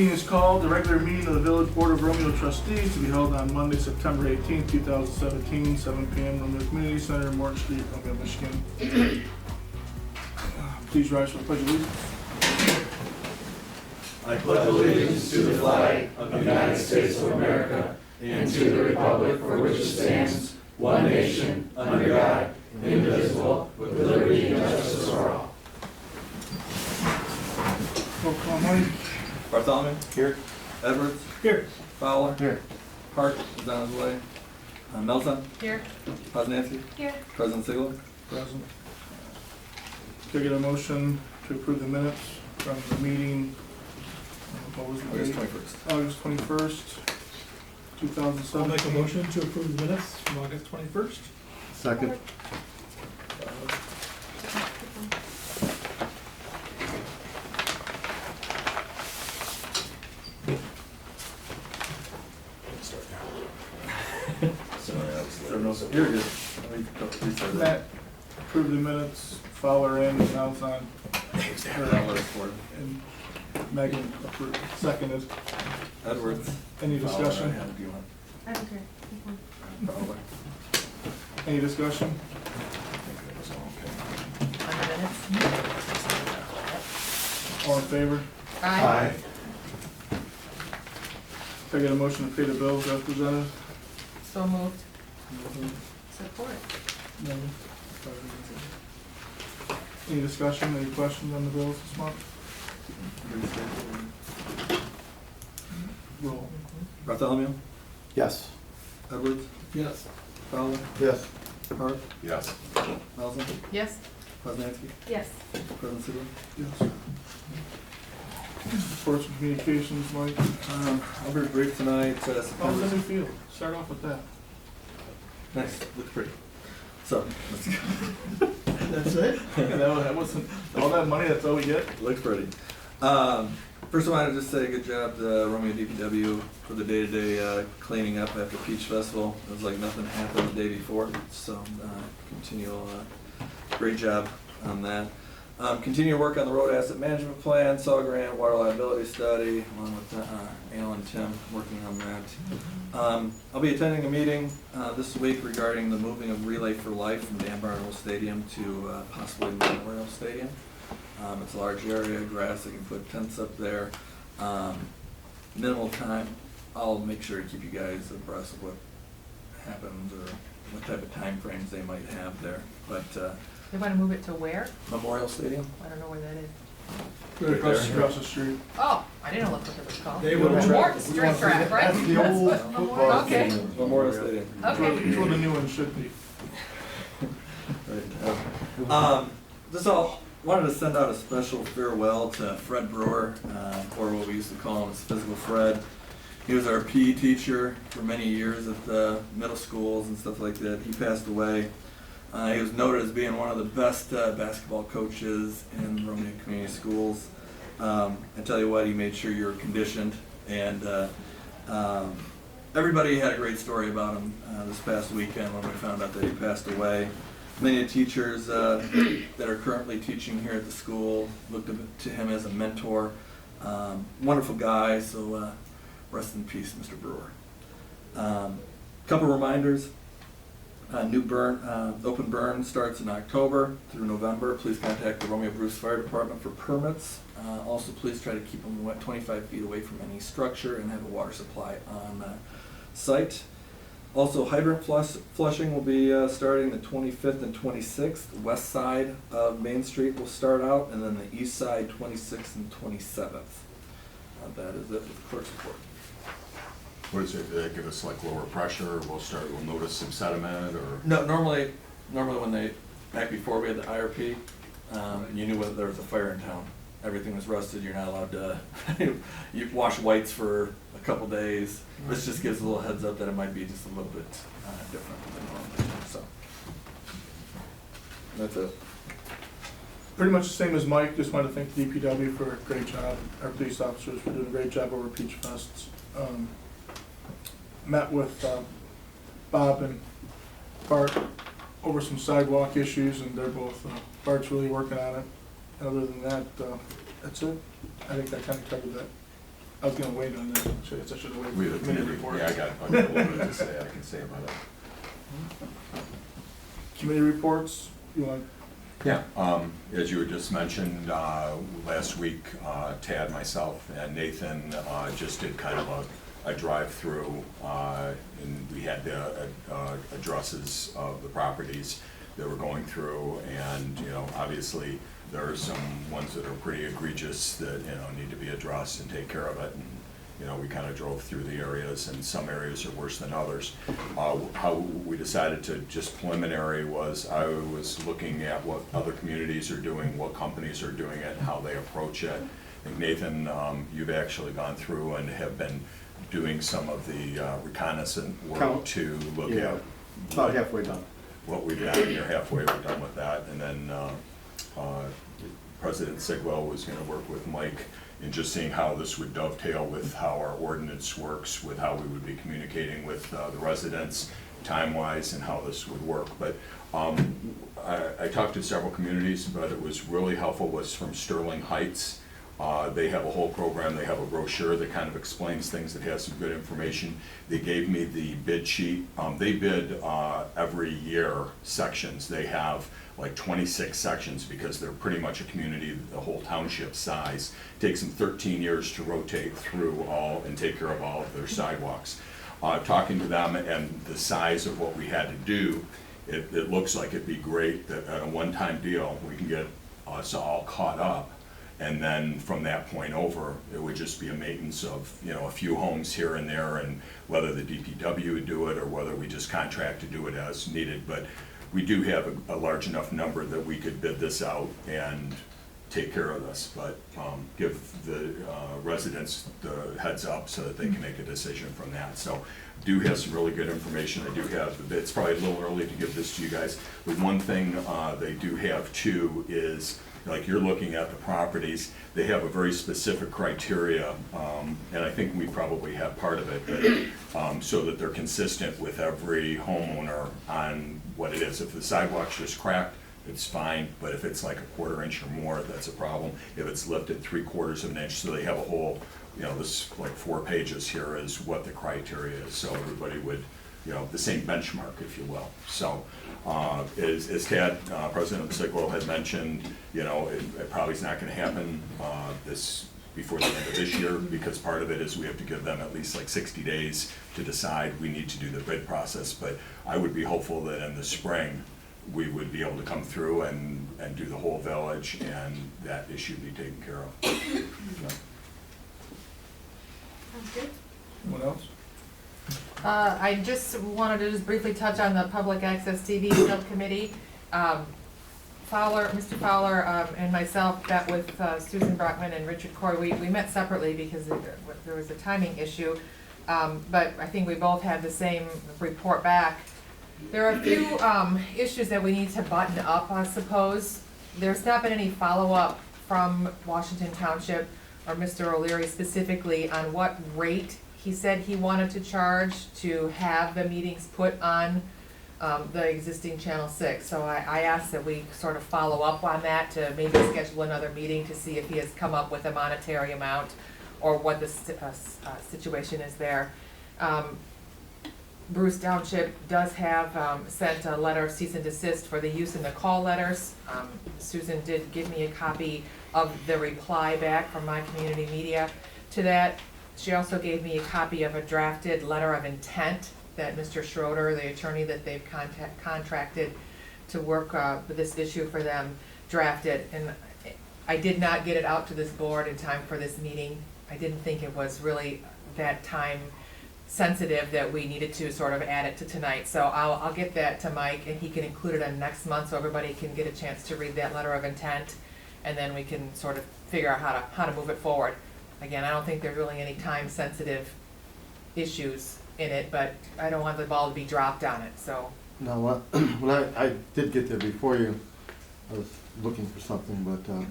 meeting is called, the regular meeting of the Village Board of Romeo Trustees to be held on Monday, September 18th, 2017, 7 p.m. Romeo Community Center, Morton Street, Romeo, Michigan. Please rise for the Pledge of Allegiance. I pledge allegiance to the flag of the United States of America and to the republic for which it stands, one nation, under God, indivisible, with liberty and justice for all. Roll call, Mike. Bartholomew? Here. Edwards? Here. Fowler? Here. Hart is on his way. Melton? Here. Poznanski? Here. President Sigler? Present. Could I get a motion to approve the minutes from the meeting, what was the August date? 21st. August 21st, 2017. I'll make a motion to approve the minutes from August 21st. Second. You're good. Matt approved the minutes, Fowler in, and Malzahn. And Megan approved, seconded. Edwards. Any discussion? I don't care. Fowler. Any discussion? On the minutes? All in favor? Aye. Could I get a motion to pay the bills as presented? So moved. Support. Any discussion, any questions on the bills this month? Roll. Bartholomew? Yes. Edwards? Yes. Fowler? Yes. Hart? Yes. Melton? Yes. Poznanski? Yes. President Sigler? Yes. Reports and communications, Mike. I'll be brief tonight. How does September. it feel? Start off with that. Nice. Looks pretty. So, let's go. That's it? That wasn't, all that money, that's all we get? Looks pretty. First I wanted to just say good job to Romeo DPW for the day-to-day cleaning up after Peach Festival. It was like nothing happened the day before, so continual great job on that. Continue to work on the road asset management plan, saw grant, water liability study, along with Al and Tim working on that. I'll be attending a meeting this week regarding the moving of Relay for Life from Dan Barnwell Stadium to possibly Memorial Stadium. It's a large area, grass, they can put tents up there. Minimal time. I'll make sure to keep you guys abreast of what happens or what type of time frames they might have there. But They want to move it to where? Memorial Stadium? I don't know where that is. Right across the street. Oh, I didn't know what it was called. They will Morton Street track, right? That's the old That's what- football Okay. stadium. Memorial Stadium. Okay. It's where the new one should be. Right. Just all wanted to send out a special farewell to Fred Brewer, or what we used to call him as Physical Fred. He was our PE teacher for many years at the middle schools and stuff like that. He passed away. He was noted as being one of the best basketball coaches in Romeo Community Schools. I tell you what, he made sure you were conditioned, and everybody had a great story about him this past weekend when we found out that he passed away. Many teachers that are currently teaching here at the school looked up to him as a mentor. Wonderful guy, so rest in peace, Mr. Brewer. Couple reminders. New open burn starts in October through November. Please contact the Romeo Bruce Fire Department for permits. Also, please try to keep them 25 feet away from any structure and have a water supply on site. Also, hydrant flushing will be starting the 25th and 26th. The west side of Main Street will start out, and then the east side, 26th and 27th. That is it with the clerk's report. What is it, do they give us like lower pressure, we'll notice some sediment, or? No, normally when back before we had the IRP, you knew whether there was a fire in town. Everything was rusted, you're not allowed to, you wash whites for a couple days. This just gives a little heads up that it might be just a little bit different than normal, so. That's it. Pretty much the same as Mike, just want to thank the DPW for a great job, our police officers for doing a great job over Peach Fests. Met with Bob and Bart over some sidewalk issues, and they're both, Bart's really working on it. And other than that, that's it. I think that kind of covered that. I was gonna wait on that, I should have waited We for have the a committee committee, report. yeah, I got a little bit to say, I can say about it. Committee reports, you want, Yeah, as you had just mentioned, last week, Tad, myself, and Nathan just did kind of a drive-through, and we had the addresses of the properties that we're going through, and, you know, obviously, there are some ones that are pretty egregious that, you know, need to be addressed and take care of it, and, you know, we kind of drove through the areas, and some areas are worse than others. How we decided to just preliminary was, I was looking at what other communities are doing, what companies are doing it, how they approach it. I think Nathan, you've actually gone through and have been doing some of the reconnaissance work to look Yeah. at About halfway done. what we've got, and you're halfway, we're done with that. And then President Sigwell was gonna work with Mike in just seeing how this would dovetail with how our ordinance works, with how we would be communicating with the residents time-wise and how this would work. But I talked to several communities, but it was really helpful was from Sterling Heights. They have a whole program, they have a brochure that kind of explains things, that has some good information. They gave me the bid sheet. They bid every year sections. They have like 26 sections because they're pretty much a community, the whole township size. Takes them 13 years to rotate through all and take care of all of their sidewalks. Talking to them and the size of what we had to do, it looks like it'd be great that at a one-time deal, we can get us all caught up. And then from that point over, it would just be a maintenance of, you know, a few homes here and there, and whether the DPW would do it or whether we just contract to do it as needed. But we do have a large enough number that we could bid this out and take care of this, but give the residents the heads up so that they can make a decision from that. So do have some really good information. I do have the bids. It's probably a little early to give this to you guys. The one thing they do have too is, like you're looking at the properties, they have a very specific criteria, and I think we probably have part of it, but, so that they're consistent with every homeowner on what it is. If the sidewalk's just cracked, it's fine, but if it's like a 1/4 inch or more, that's a problem. If it's lifted 3/4 of an inch, so they have a whole, you know, this like 4 pages here is what the criteria is, so everybody would, you know, the same benchmark, if you will. So, as Tad, President Sigwell had mentioned, you know, it probably is not gonna happen, before the end of this year, because part of it is we have to give them at least like 60 days to decide. We need to do the bid process, but I would be hopeful that in the spring, we would be able to come through and do the whole village, and that issue be taken care of. So. Sounds good. what else? I just wanted to just briefly touch on the Public Access TV Subcommittee. Mr. Fowler and myself met with Susan Brockman and Richard Corey. We met separately because there was a timing issue, but I think we both had the same report back. There are a few issues that we need to button up, I suppose. There's not been any follow-up from Washington Township or Mr. O'Leary specifically on what rate he said he wanted to charge to have the meetings put on the existing Channel 6. So I asked that we sort of follow up on that to maybe schedule another meeting to see if he has come up with a monetary amount or what the situation is there. Bruce Township does have sent a letter of cease and desist for the use in the call letters. Susan did give me a copy of the reply back from my community media to that. She also gave me a copy of a drafted letter of intent that Mr. Schroeder, the attorney that they've contracted to work with this issue for them, drafted. And I did not get it out to this board in time for this meeting. I didn't think it was really that time sensitive that we needed to sort of add it to tonight. So I'll get that to Mike, and he can include it on next month so everybody can get a chance to read that letter of intent, and then we can sort of figure out how to move it forward. Again, I don't think there's really any time sensitive issues in it, but I don't want the ball to be dropped on it, so. No, when I did get there before you, I was looking for something, but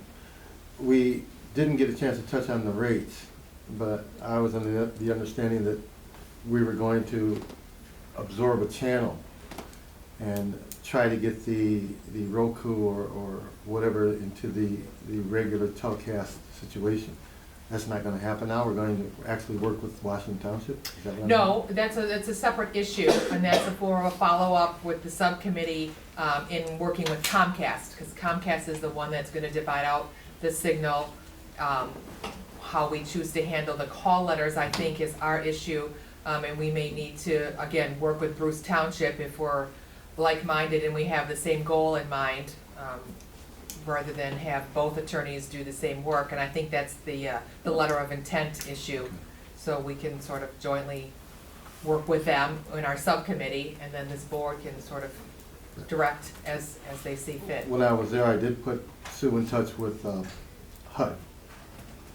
we didn't get a chance to touch on the rates, but I was under the understanding that we were going to absorb a channel and try to get the Roku or whatever into the regular telecast situation. that's not gonna happen now? We're going to actually work with Washington Township? Is that what I'm No, that's a separate issue, and that's more of a follow-up with the subcommittee in working with Comcast, because Comcast is the one that's gonna divide out the signal. How we choose to handle the call letters, I think, is our issue, and we may need to, again, work with Bruce Township if we're like-minded and we have the same goal in mind, rather than have both attorneys do the same work, and I think that's the letter of intent issue. So we can sort of jointly work with them in our subcommittee, and then this board can sort of direct as they see fit. When I was there, I did put Sue in touch with HUD,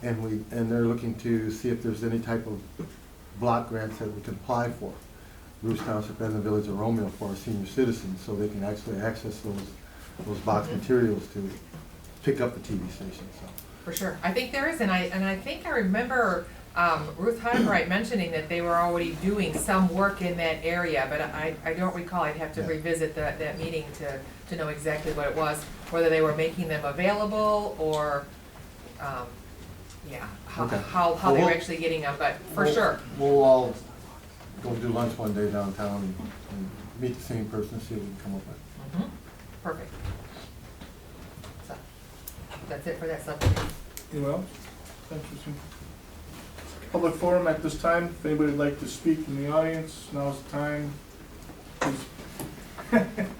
and they're looking to see if there's any type of block grants that we can apply for, Bruce Township and the Village of Romeo, for our senior citizens, so they can actually access those box materials to pick up the TV station, so. For sure, I think there is, and I think I remember Ruth Heibright mentioning that they were already doing some work in that area, but I don't recall, I'd have to Yeah. revisit that meeting to know exactly what it was, whether they were making them available or, Okay. how Well, they were we'll- actually getting them, but for sure. We'll all go do lunch one day downtown and meet the same person, see what we can come up with. Mhm. Perfect. So, that's it for that subcommittee. Anyone else? Thank you, Sue. Public forum at this time. If anybody would like to speak in the audience, now's the time. Please,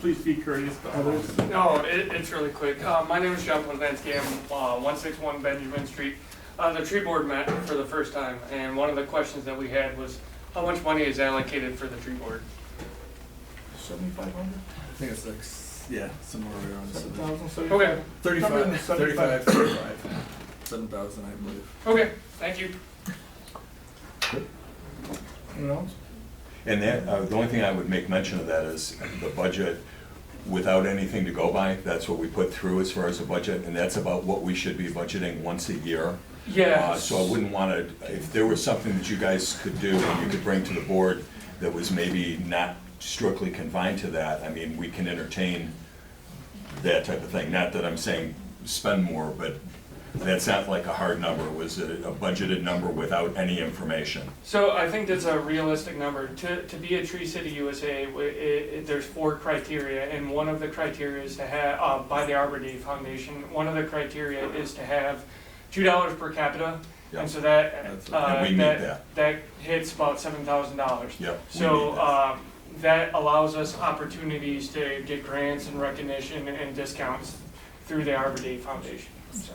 please be courteous to others. No, it's really quick. My name is John Podvansky. I'm 161 Benjamin Street. The tree board met for the first time, and one of the questions that we had was, how much money is allocated for the tree board? 7,500? I think it's like, yeah, somewhere around 7,000? Okay. 35, 7,000, I believe. Okay, thank you. Anyone else? And that, the only thing I would make mention of that is the budget, without anything to go by, that's what we put through as far as the budget, and that's about what we should be budgeting once a year. Yeah. So I wouldn't want to, if there was something that you guys could do and you could bring to the board that was maybe not strictly confined to that, I mean, we can entertain that type of thing. Not that I'm saying spend more, but that's not like a hard number. It was a budgeted number without any information. So I think that's a realistic number. To be a Tree City USA, there's 4 criteria, and one of the criteria is to have, by the Arbor Day Foundation, one of the criteria is to have $2 per capita. Yep. And so that, And we meet that hits about $7,000. Yep. we So, meet that. that allows us opportunities to get grants and recognition and discounts through the Arbor Day Foundation. So.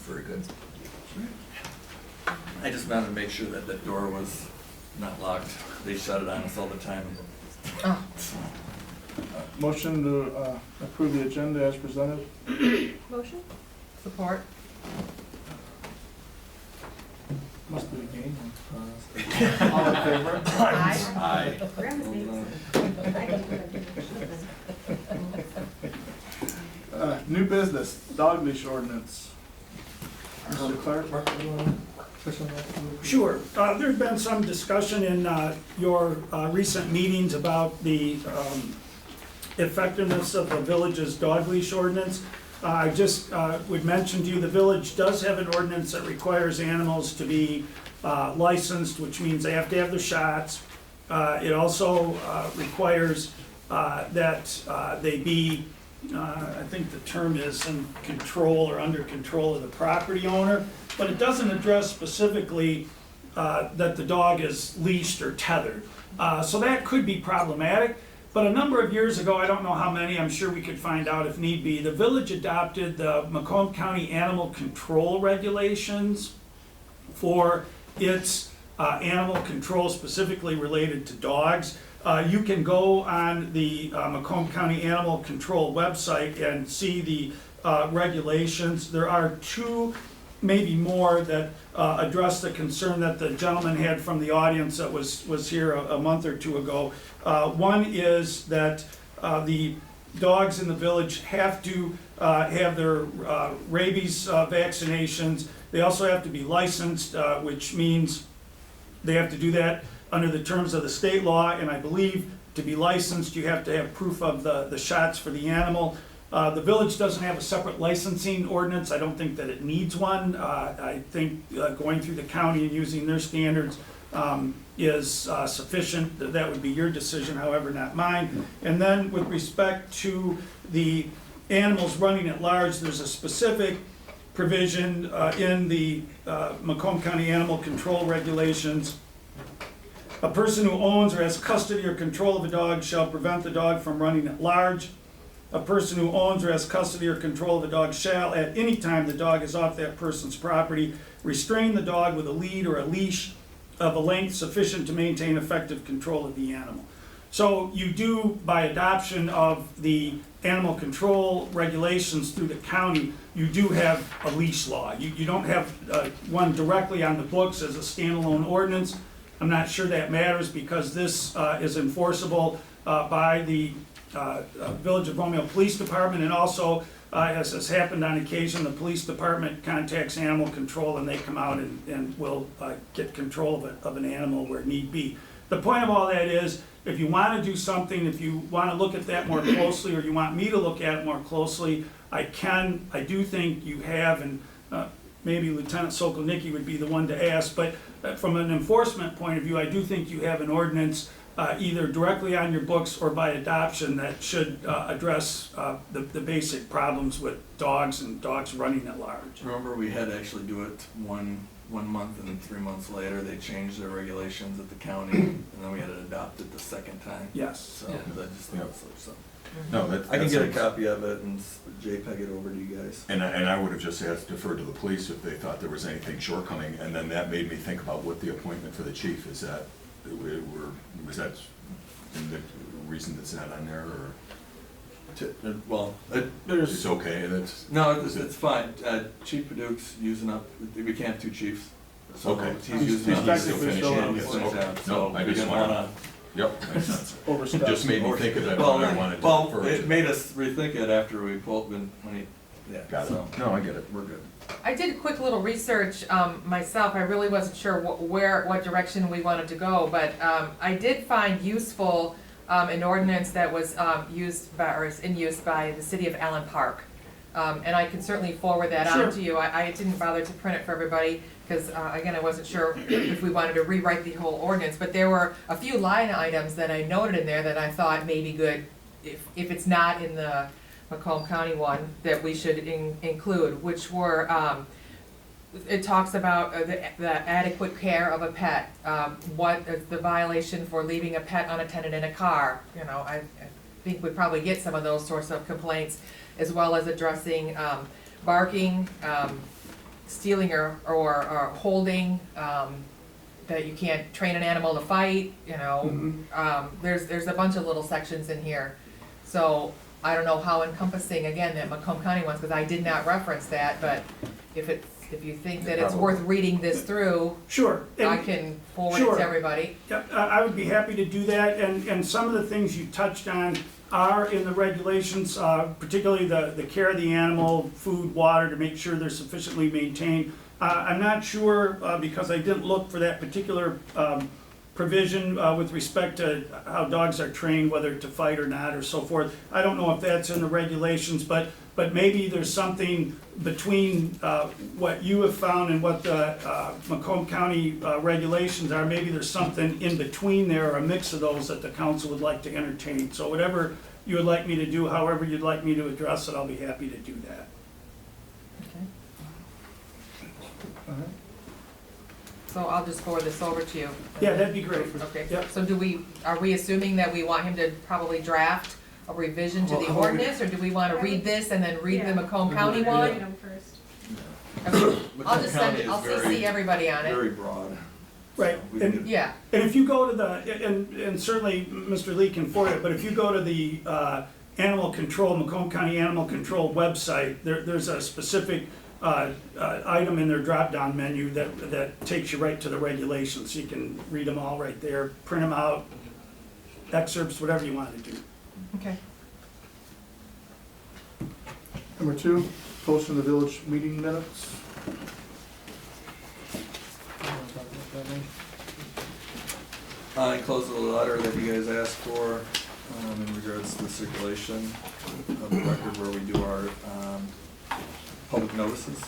Very good. I just wanted to make sure that that door was not locked. They shut it on us all the time. Oh, Motion to approve the agenda as presented. motion? Support? Must be a game. All in favor? Aye. Aye. New business, dog leash ordinance. Mr. Clark? Sure. There's been some discussion in your recent meetings about the effectiveness of the village's dog leash ordinance. I just would mention to you, the village does have an ordinance that requires animals to be licensed, which means they have to have their shots. It also requires that they be, I think the term is in control or under control of the property owner, but it doesn't address specifically that the dog is leashed or tethered. So that could be problematic. But a number of years ago, I don't know how many, I'm sure we could find out if need be, the village adopted the Macomb County Animal Control Regulations for its animal control specifically related to dogs. You can go on the Macomb County Animal Control website and see the regulations. There are 2, maybe more, that address the concern that the gentleman had from the audience that was here a month or 2 ago. One is that the dogs in the village have to have their rabies vaccinations. They also have to be licensed, which means they have to do that under the terms of the state law, and I believe to be licensed, you have to have proof of the shots for the animal. The village doesn't have a separate licensing ordinance. I don't think that it needs one. I think going through the county and using their standards is sufficient. That would be your decision, however, not mine. And then with respect to the animals running at large, there's a specific provision in the Macomb County Animal Control Regulations. A person who owns or has custody or control of a dog shall prevent the dog from running at large. A person who owns or has custody or control of a dog shall, at any time the dog is off that person's property, restrain the dog with a lead or a leash of a length sufficient to maintain effective control of the animal. So you do, by adoption of the animal control regulations through the county, you do have a leash law. You don't have one directly on the books as a standalone ordinance. I'm not sure that matters because this is enforceable by the Village of Romeo Police Department, and also, as has happened on occasion, the police department contacts animal control and they come out and will get control of an animal where need be. The point of all that is, if you want to do something, if you want to look at that more closely, or you want me to look at it more closely, I do think you have, and maybe Lieutenant Sokolnicki would be the one to ask, but from an enforcement point of view, I do think you have an ordinance either directly on your books or by adoption that should address the basic problems with dogs and dogs running at large. Remember, we had to actually do it one month, and then 3 months later, they changed their regulations at the county, and then we had to adopt it the second time. Yes. So, Yeah. I just think so. No, I can get a copy of it and JPEG it over to you guys. And I would have just asked, deferred to the police if they thought there was anything shortcoming, and then that made me think about what the appointment for the chief is. That was that the reason that's not on there, or Well, it's okay? That's no, it's fine. Chief Paduke's using up, we can't do chiefs. So Okay. he's using up. He's technically still on. He's Okay. out, No, so I we just didn't wanna- wanna. Yep, makes sense. Overstepped. Just made me think of that Well, when I wanted to well, refer it to. made us rethink it after we pulled, when he, yeah. Got so it. No, I get it. We're good. I did a quick little research myself. I really wasn't sure what direction we wanted to go, but I did find useful an ordinance that was used by, or is in use by the city of Allen Park. And I can certainly forward that on Sure. to you. I didn't bother to print it for everybody, because again, I wasn't sure if we wanted to rewrite the whole ordinance, but there were a few line items that I noted in there that I thought may be good, if it's not in the Macomb County one, that we should include, which were, it talks about the adequate care of a pet, what is the violation for leaving a pet unattended in a car. You know, I think we probably get some of those sorts of complaints, as well as addressing barking, stealing or holding, that you can't train an animal to fight, you know. There's a bunch of little sections in here. So I don't know how encompassing, again, that Macomb County ones, because I did not reference that, but if you think that it's worth reading this through, Sure. I And- can forward it Sure. to everybody. Yep, I would be happy to do that, and some of the things you touched on are in the regulations, particularly the care of the animal, food, water, to make sure they're sufficiently maintained. I'm not sure, because I didn't look for that particular provision with respect to how dogs are trained, whether to fight or not, or so forth. I don't know if that's in the regulations, but maybe there's something between what you have found and what the Macomb County regulations are. Maybe there's something in between there, or a mix of those that the council would like to entertain. So whatever you would like me to do, however you'd like me to address it, I'll be happy to do that. So I'll just forward this over to you. Yeah, that'd be great. Okay, Yep. so are we assuming that we want him to probably draft a revision to Well, the how about we- ordinance, or do we wanna read this and then read the Yeah. Macomb County Yeah. one? Read them first. I mean, I'll Macomb just send County it, I'll is CC everybody on it. Very broad. Right, So we can and- get- Yeah, And if you go to and certainly Mr. Lee can forward it, but if you go to the animal control, Macomb County Animal Control website, there's a specific item in their drop-down menu that takes you right to the regulations. So you can read them all right there, print them out, excerpts, whatever you want to do. okay. Number 2, posting the village meeting minutes. I enclosed the letter that you guys asked for. in regards to the circulation of the record where we do our public notices.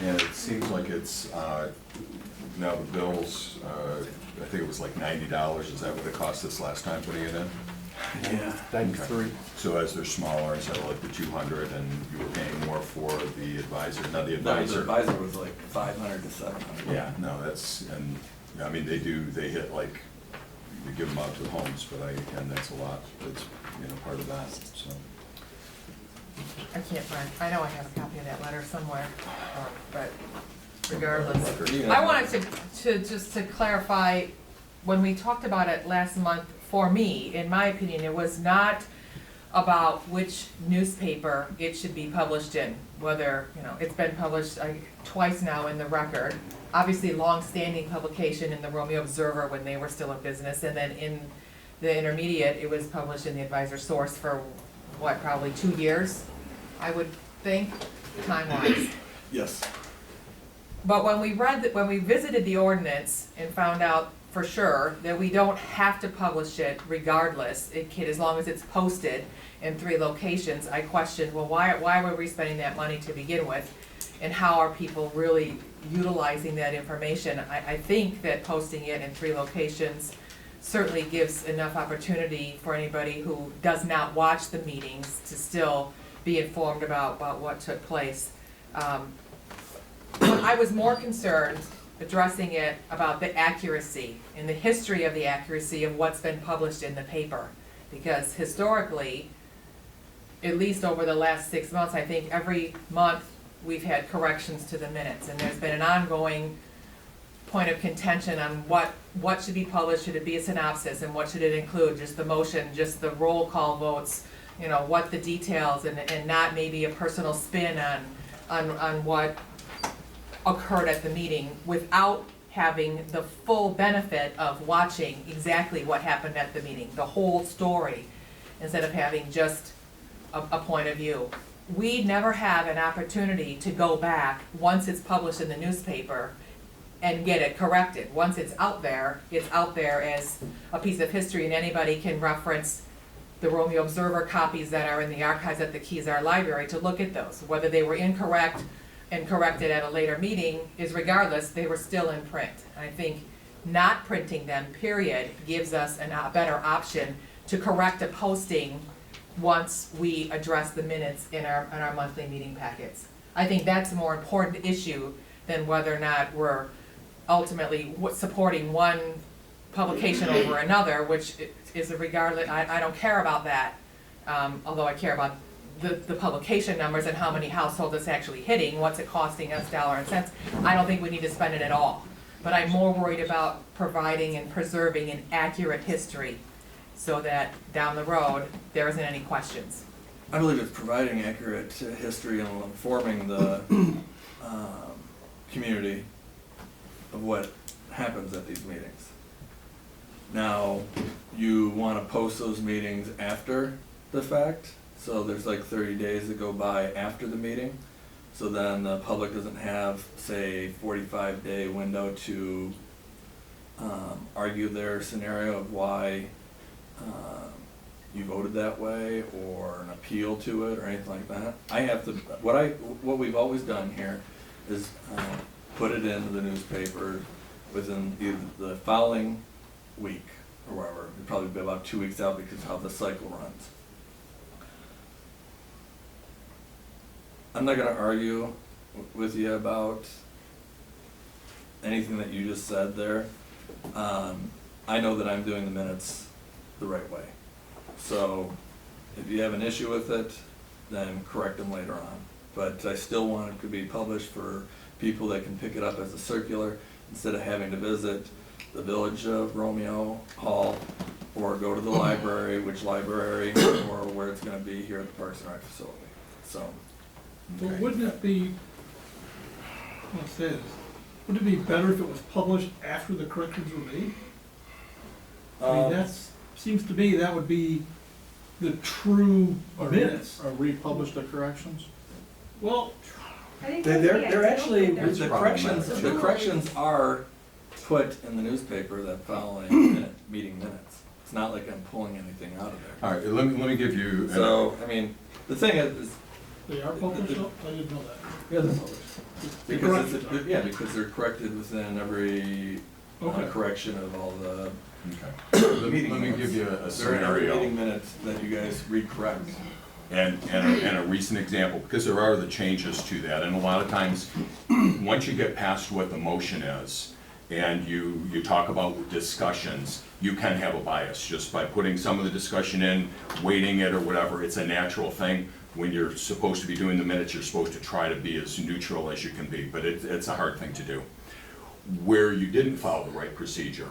And it seems like it's, now the bills, I think it was like $90, is that what it cost us last time putting it in? Yeah. 93. So as they're smaller, instead of like the 200, and you were paying more for the advisor, now the The advisor. advisor was like 500 to 700. Yeah, no, that's, and, I mean, they hit like, you give them out to the homes, but and that's a lot, that's, part of that, so. I can't find, I know I have a copy of that letter somewhere, but regardless. I wanted to just to clarify, when we talked about it last month, for me, in my opinion, it was not about which newspaper it should be published in, whether, it's been published twice now in the Record. Obviously, long-standing publication in the Romeo Observer when they were still in business, and then in the intermediate, it was published in the Advisor Source for, probably 2 years, I would think, time-wise. Yes. But when we visited the ordinance and found out for sure that we don't have to publish it regardless, as long as it's posted in 3 locations, I questioned, well, why were we spending that money to begin with? And how are people really utilizing that information? I think that posting it in 3 locations certainly gives enough opportunity for anybody who does not watch the meetings to still be informed about what took place. I was more concerned addressing it about the accuracy and the history of the accuracy of what's been published in the paper. Because historically, at least over the last 6 months, I think every month we've had corrections to the minutes, and there's been an ongoing point of contention on what should be published. Should it be a synopsis, and what should it include? Just the motion, just the roll call votes, what the details, and not maybe a personal spin on what occurred at the meeting without having the full benefit of watching exactly what happened at the meeting, the whole story, instead of having just a point of view. We never have an opportunity to go back once it's published in the newspaper and get it corrected. Once it's out there as a piece of history, and anybody can reference the Romeo Observer copies that are in the archives at the Kezar Library to look at those. Whether they were incorrect and corrected at a later meeting is regardless, they were still in print. I think not printing them, period, gives us a better option to correct a posting once we address the minutes in our monthly meeting packets. I think that's a more important issue than whether or not we're ultimately supporting one publication over another, which is a regardless, I don't care about that, although I care about the publication numbers and how many households it's actually hitting, what's it costing us dollar and cents. I don't think we need to spend it at all. But I'm more worried about providing and preserving an accurate history so that down the road, there isn't any questions. I believe it's providing accurate history and informing the community of what happens at these meetings. Now, you want to post those meetings after the fact, so there's like 30 days that go by after the meeting, so then the public doesn't have, say, a 45-day window to argue their scenario of why you voted that way, or an appeal to it, or anything like that. I have to, what we've always done here is put it in the newspaper within either the following week or whatever. It'd probably be about 2 weeks out because of how the cycle runs. I'm not gonna argue with you about anything that you just said there. I know that I'm doing the minutes the right way. So if you have an issue with it, then correct them later on. But I still want it to be published for people that can pick it up as a circular instead of having to visit the Village of Romeo Hall or go to the library, which library, or where it's gonna be here at the Parks and Rec facility. So. But wouldn't it be, let's say this, would it be better if it was published after the corrections were made? I mean, that's, seems to me that would be the true minutes. Or republish the corrections? Well, They're actually, That's the problematic. corrections are put in the newspaper that following meeting minutes. It's not like I'm pulling anything out of there. All right, let me give you. So, I mean, the thing is, They are published, though? I didn't know that. yeah, they're published. Because it's, yeah, because they're corrected within every Okay. correction of all the Okay. Let me minutes. give you a There are every scenario. meeting minutes that you guys recorrect. And a recent example, because there are the changes to that, and a lot of times, once you get past what the motion is, and you talk about discussions, you can have a bias, just by putting some of the discussion in, weighting it or whatever, it's a natural thing. When you're supposed to be doing the minutes, you're supposed to try to be as neutral as you can be, but it's a hard thing to do. Where you didn't follow the right procedure,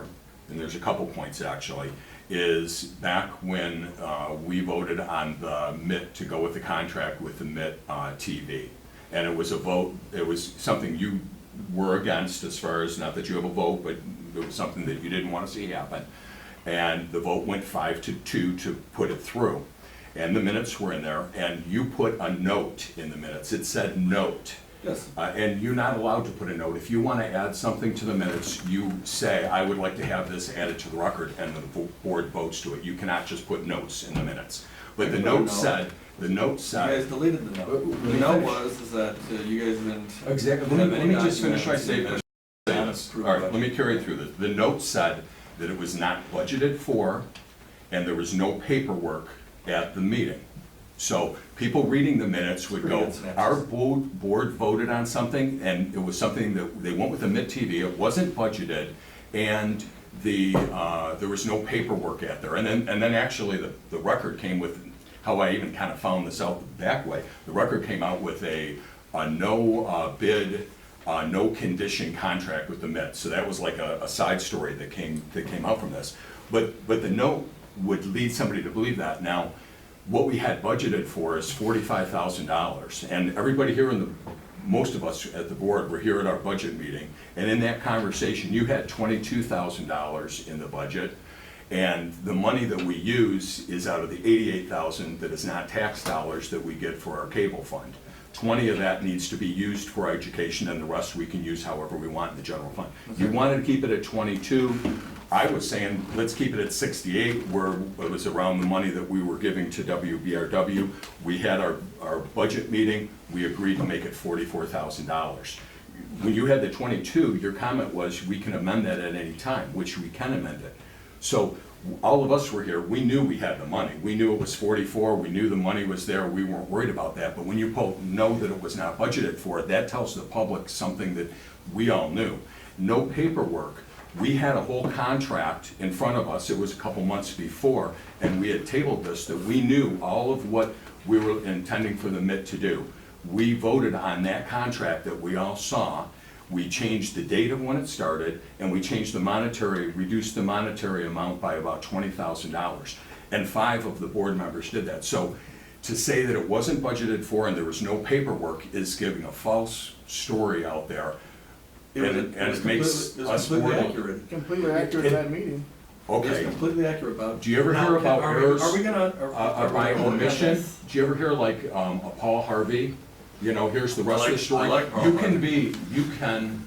and there's a couple points actually, is back when we voted on the Mitt to go with the contract with the Mitt TV. And it was a vote, it was something you were against, as far as, not that you have a vote, but it was something that you didn't want to see happen. And the vote went 5-2 to put it through. And the minutes were in there, and you put a note in the minutes. It said note. Yes. And you're not allowed to put a note. If you want to add something to the minutes, you say, I would like to have this added to the record, and the board votes to it. You cannot just put notes in the minutes. But the note said, You guys deleted the note. Let The me note finish. was that you guys didn't. Exactly, have let any me just finish my documents statement. that This. approve All right, budget. let me carry through this. The note said that it was not budgeted for, and there was no paperwork at the meeting. So people reading the minutes would Pretty go, good synopsis. our board voted on something, and it was something that, they went with the Mitt TV, it wasn't budgeted, and there was no paperwork at there. And then actually the record came with, how I even kind of found this out the back way, the record came out with a no bid, no condition contract with the Mitt. So that was like a side story that came out from this. But the note would lead somebody to believe that. Now, what we had budgeted for is $45,000, and everybody here most of us at the board were here at our budget meeting, and in that conversation, you had $22,000 in the budget, and the money that we use is out of the $88,000 that is not tax dollars that we get for our cable fund. 20 of that needs to be used for education, and the rest we can use however we want in the general fund. You wanted to keep it at 22. I was saying, let's keep it at 68, where it was around the money that we were giving to WBRW. We had our budget meeting, we agreed to make it $44,000. When you had the 22, your comment was, we can amend that at any time, which we can amend it. So all of us were here, we knew we had the money. We knew it was 44, we knew the money was there, we weren't worried about that. But when you know that it was not budgeted for, that tells the public something that we all knew. No paperwork. We had a whole contract in front of us, it was a couple months before, and we had tabled this, that we knew all of what we were intending for the Mitt to do. We voted on that contract that we all saw. We changed the date of when it started, and we changed reduced the monetary amount by about $20,000. And 5 of the board members did that. So to say that it wasn't budgeted for and there was no paperwork is giving a false story out there. And it makes us completely board. accurate. Completely accurate at that meeting. It's Okay, completely accurate, Bob. do you ever Now, hear about are we- errors Are we gonna? by omission? Do you ever hear like a Paul Harvey? You know, here's the rest of the story. I like Paul You can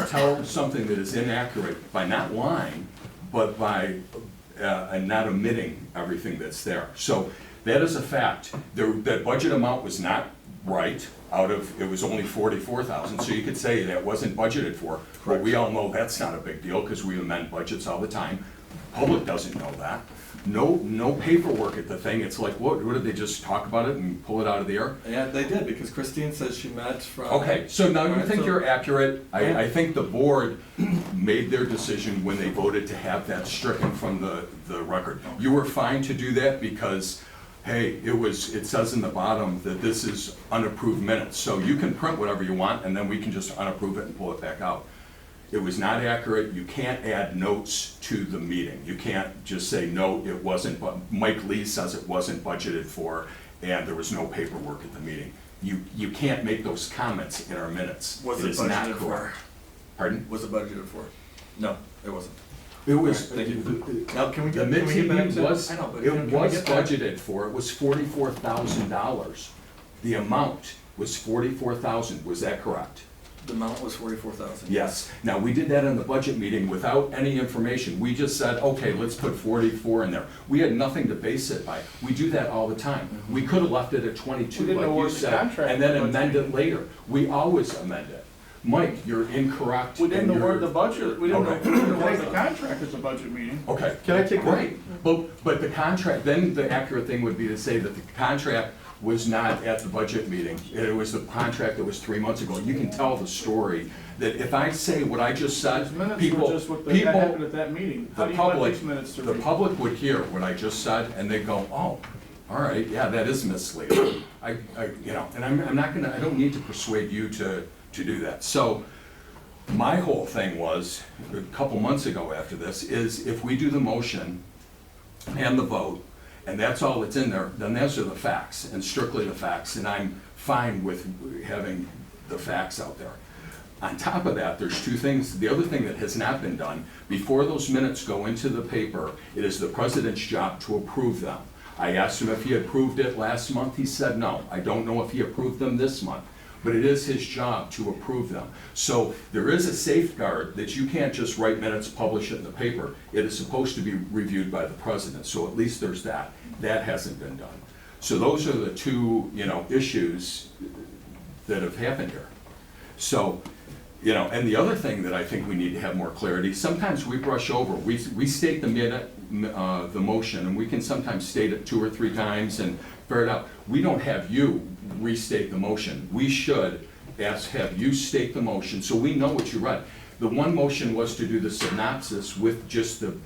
tell something that is inaccurate by not lying, but by and not omitting everything that's there. So that is a fact. That budget amount was not right. It was only 44,000, so you could say that wasn't budgeted for. But we all know that's not a big deal, because we amend budgets all the time. Public doesn't know that. No paperwork at the thing. It's like, what did they just talk about it and pull it out of the air? Yeah, they did, because Christine says she met from. Okay, so now you Alright, think so- you're accurate. Yeah. I think the board made their decision when they voted to have that stricken from the record. You were fine to do that because, hey, it says in the bottom that this is unapproved minutes. So you can print whatever you want, and then we can just unapprove it and pull it back out. It was not accurate. You can't add notes to the meeting. You can't just say, no, it wasn't, but Mike Lee says it wasn't budgeted for, and there was no paperwork at the meeting. You can't make those comments in our minutes. Was it is not budgeted for? correct. Pardon? Was it budgeted for? No, it wasn't. It was, Alright, thank you. Now, can we the get, can we get back mid-TV to? was, I know, but it can we was get back- budgeted for, it was $44,000. The amount, was 44,000, was that correct? The amount was 44,000. Yes. Now, we did that in the budget meeting without any information. We just said, okay, let's put 44 in there. We had nothing to base it by. We do that all the time. We could have left it at 22, We didn't like you award the said, contract and then in the budget amend it meeting. later. We always amend it. Mike, you're incorrect. We didn't in your- award the budget, we didn't Okay. award the contract at the budget meeting. Okay. Can I take a- Right, but the contract, then the accurate thing would be to say that the contract was not at the budget meeting. It was the contract that was 3 months ago. You can tell the story, that if I say what I just said, These minutes people, were just what that happened people, at that meeting. How the do you want public, these minutes to the read? public would hear what I just said, and they go, oh, all right, yeah, that is misleading. You know, and I'm not gonna, I don't need to persuade you to do that. So, my whole thing was, a couple months ago after this, is if we do the motion and the vote, and that's all that's in there, then those are the facts, and strictly the facts, and I'm fine with having the facts out there. On top of that, there's two things. The other thing that has not been done, before those minutes go into the paper, it is the president's job to approve them. I asked him if he approved it last month, he said no. I don't know if he approved them this month, but it is his job to approve them. So there is a safeguard that you can't just write minutes, publish it in the paper. It is supposed to be reviewed by the president, so at least there's that. That hasn't been done. So those are the two, you know, issues that have happened here. So, you know, and the other thing that I think we need to have more clarity, sometimes we brush over, we state the minute, the motion, and we can sometimes state it 2 or 3 times and figure it out. We don't have you restate the motion. We should have you state the motion so we know what you read. The one motion was to do the synopsis with just the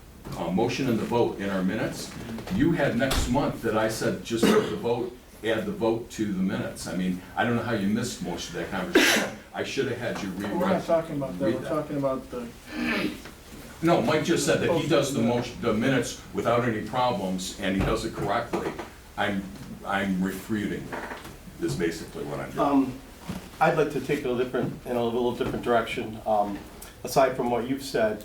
motion and the vote in our minutes. You had next month that I said just put the vote, add the vote to the minutes. I mean, I don't know how you missed most of that conversation. I should have had you We're Oh, not rewrite. talking about that, read we're talking about the, No, Mike just said that he does the motion, the minutes without any problems, and he does it correctly. I'm refuting that, is basically what I'm doing. I'd like to take a little different direction, aside from what you've said.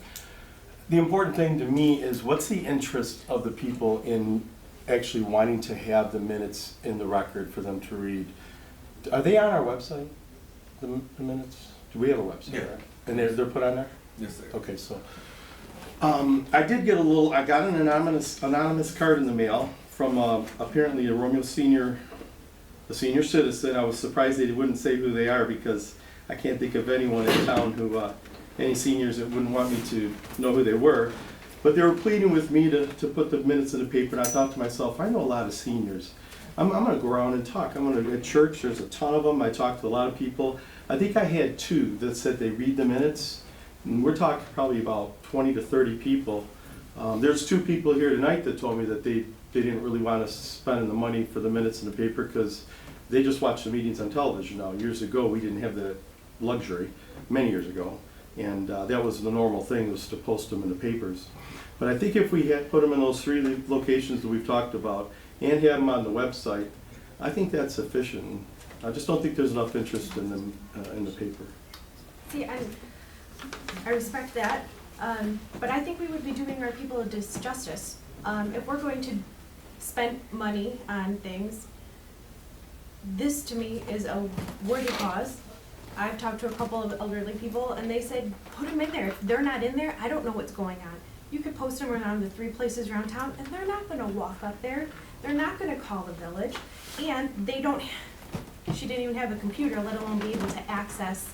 The important thing to me is what's the interest of the people in actually wanting to have the minutes in the record for them to read? Are they on our website, the minutes? Do we have a website? Yeah. Right? And they're put on there? Yes, sir. Okay, so, I got an anonymous card in the mail from apparently a Romeo senior citizen. I was surprised they wouldn't say who they are because I can't think of anyone in town who, any seniors that wouldn't want me to know who they were. But they were pleading with me to put the minutes in the paper, and I thought to myself, I know a lot of seniors. I'm gonna go around and talk. At church, there's a ton of them. I talked to a lot of people. I think I had 2 that said they read the minutes. And we're talking probably about 20 to 30 people. There's 2 people here tonight that told me that they didn't really want to spend the money for the minutes in the paper because they just watch the meetings on television now. Years ago, we didn't have that luxury, many years ago. And that was the normal thing, was to post them in the papers. But I think if we had put them in those 3 locations that we've talked about and have them on the website, I think that's sufficient. I just don't think there's enough interest in them in the paper. See, I respect that, but I think we would be doing our people a disjustice. If we're going to spend money on things, this to me is a worthy cause. I've talked to a couple of elderly people and they said, put them in there. If they're not in there, I don't know what's going on. You could post them around the 3 places around town and they're not gonna walk up there. They're not gonna call the village. And they don't, she didn't even have a computer, let alone be able to access.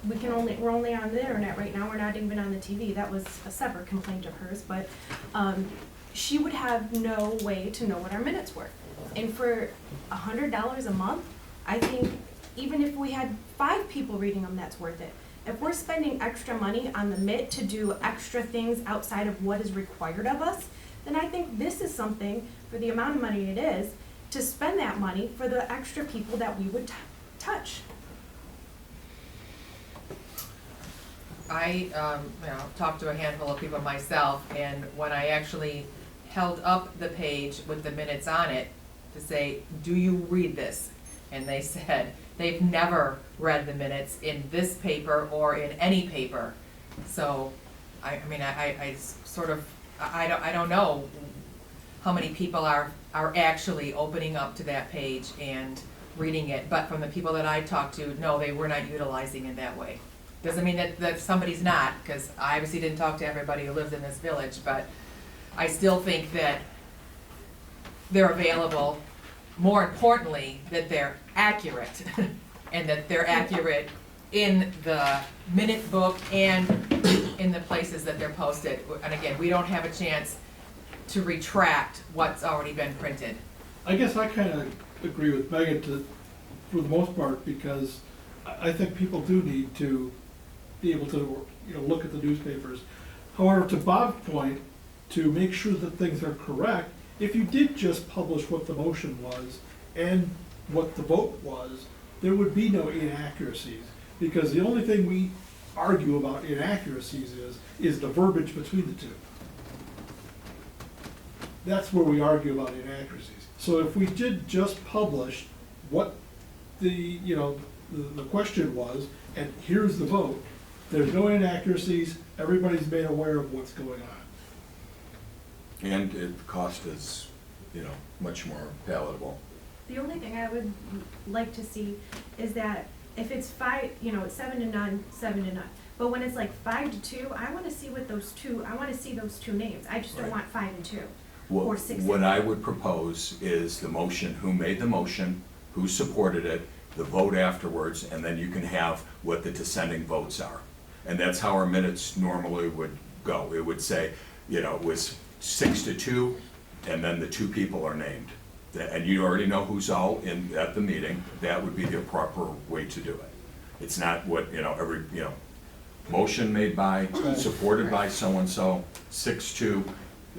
We're only on the internet right now, we're not even on the TV. That was a separate complaint of hers, but she would have no way to know what our minutes were. And for $100 a month, I think even if we had 5 people reading them, that's worth it. If we're spending extra money on the Mitt to do extra things outside of what is required of us, then I think this is something, for the amount of money it is, to spend that money for the extra people that we would touch. I, talked to a handful of people myself, and when I actually held up the page with the minutes on it to say, do you read this? And they said they've never read the minutes in this paper or in any paper. So, I don't know how many people are actually opening up to that page and reading it, but from the people that I talked to, no, they were not utilizing it that way. Doesn't mean that somebody's not, because I obviously didn't talk to everybody who lives in this village, but I still think that they're available, more importantly, that they're accurate, and that they're accurate in the minute book and in the places that they're posted. And again, we don't have a chance to retract what's already been printed. I guess I kind of agree with Megan for the most part, because I think people do need to be able to, look at the newspapers. However, to Bob's point, to make sure that things are correct, if you did just publish what the motion was and what the vote was, there would be no inaccuracies. Because the only thing we argue about inaccuracies is the verbiage between the two. That's where we argue about inaccuracies. So if we did just publish what the question was, and here's the vote, there's no inaccuracies, everybody's made aware of what's going on. And the cost is, much more palatable. The only thing I would like to see is that if it's it's 7 to none, 7 to none. But when it's like 5 to 2, I wanna see those two names. I just don't Right. want 5 and 2. What- Or 6 and What 9. I would propose is the motion, who made the motion, who supported it, the vote afterwards, and then you can have what the dissenting votes are. And that's how our minutes normally would go. It would say, it was 6 to 2, and then the 2 people are named. And you already know who's all at the meeting. That would be the proper way to do it. It's not what, motion made by, supported by so-and-so, 6-2,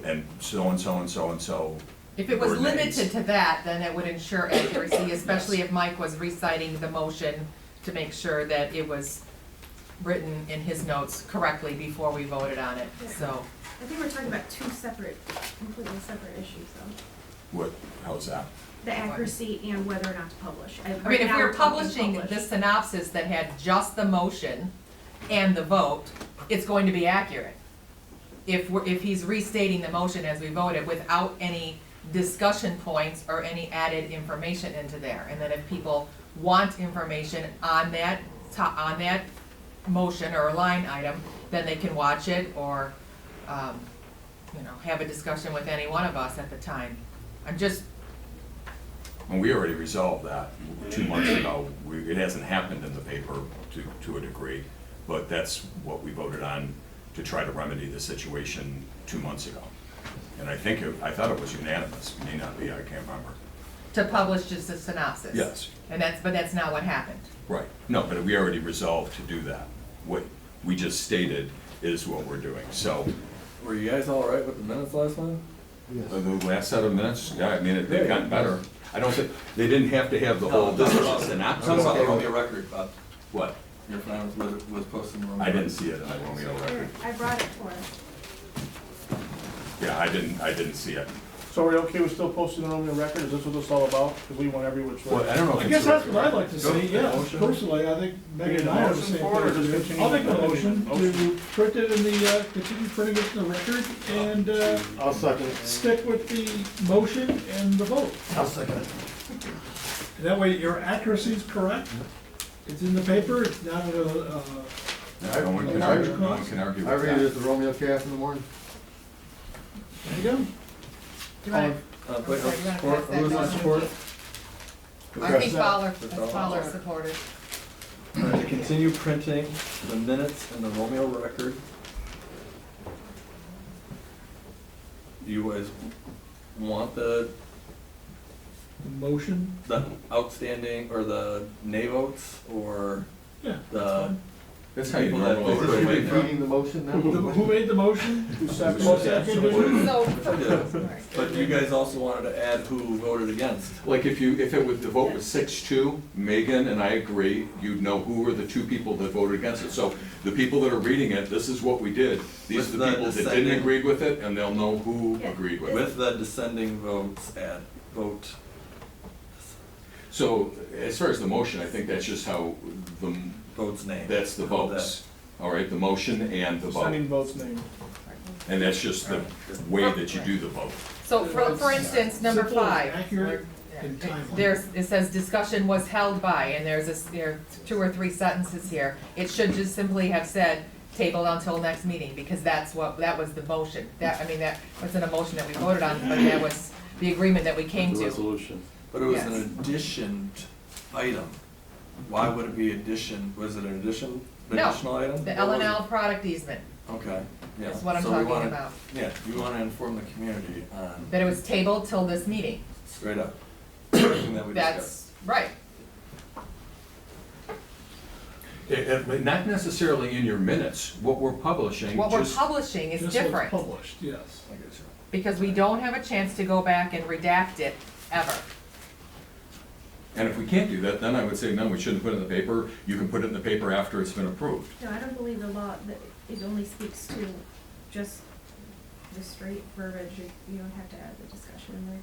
and so-and-so and so-and-so. If it was were named. limited to that, then it would ensure accuracy, especially if Mike was reciting the motion to make sure that it was written in his notes correctly before we voted on it, so. I think we're talking about two completely separate issues though. How's that? The accuracy and whether or not to publish. I mean, if we're publishing the synopsis that had just the motion and the vote, it's going to be accurate. If he's restating the motion as we voted without any discussion points or any added information into there, and then if people want information on that motion or line item, then they can watch it or, have a discussion with any one of us at the time. And we already resolved that 2 months ago. It hasn't happened in the paper to a degree, but that's what we voted on to try to remedy the situation 2 months ago. And I thought it was unanimous, it may not be, I can't remember. To publish just a synopsis. Yes. But that's not what happened. Right, no, but we already resolved to do that. What we just stated is what we're doing, so. Were you guys all right with the minutes last time? Yes. The last set of minutes, yeah, I mean, they've gotten better. I don't think, they didn't have to have the whole, this is a synopsis. Talk about the Romeo record, Bob. What? Your friend was posting the Romeo. I didn't see it in the Romeo record. I brought it for us. Yeah, I didn't see it. So are we okay with still posting the Romeo record? Is this what this is all about? Because we want every which way. Well, I don't know if I it's. guess that's what I'd like to Go see, for the yeah, motion. personally, I think Megan and I are the Motion same for it, or just page. continue? I'll make a motion Motion. to print it in the, continue printing it in the record, and, I'll second it. stick with the motion and the vote. I'll second it. And that way your accuracy is correct, it's in the paper, it's not No one can argue, no one can argue I with read it that. at the Romeo Caf in the morning. there you go. Do you want Wait, sorry, you wanna support, pass that who's on down? support? I think Fowler, That's Fowler supported. To continue printing the minutes and the Romeo record. You guys want the Motion, outstanding, or the nay votes, or yeah. the That's how you people that normally Is voted this do away you from? repeating the motion now? Who made the motion? Who seconded Who it? seconded it? So, But you guys also wanted to add who voted against. Like if the vote was 6-2, Megan and I agree, you'd know who were the 2 people that voted against it. So the people that are reading it, this is what we did. These are With the the people that dissenting- didn't agree with it, and they'll know who Yeah. agreed with it. With the descending votes, add vote. So as far as the motion, I think that's just how Votes name. that's the votes. All right, the motion and the vote. Sending votes named. And that's just the way that you do the vote. So for instance, number Simple, 5. accurate. in time. It says discussion was held by, and there are 2 or 3 sentences here. It should just simply have said tabled until next meeting, because that was the motion. That wasn't a motion that we voted on, but that was the agreement that we came The to. resolution. But it was Yes. an addition item. Why would it be addition? Was it an addition, No, additional item? The What was L&L product easement it? Okay, yeah. is what I'm So we talking wanna- about. Yeah, you wanna inform the community on, That it was tabled till this meeting. straight up, everything that we discussed. That's right. Not necessarily in your minutes, what we're publishing, What we're just, publishing is Just what's different, published, yes. I guess so. because we don't have a chance to go back and redact it ever. and if we can't do that, then I would say, no, we shouldn't put it in the paper. You can put it in the paper after it's been approved. No, I don't believe the law, that it only speaks to just the straight verbiage. You don't have to add the discussion in there.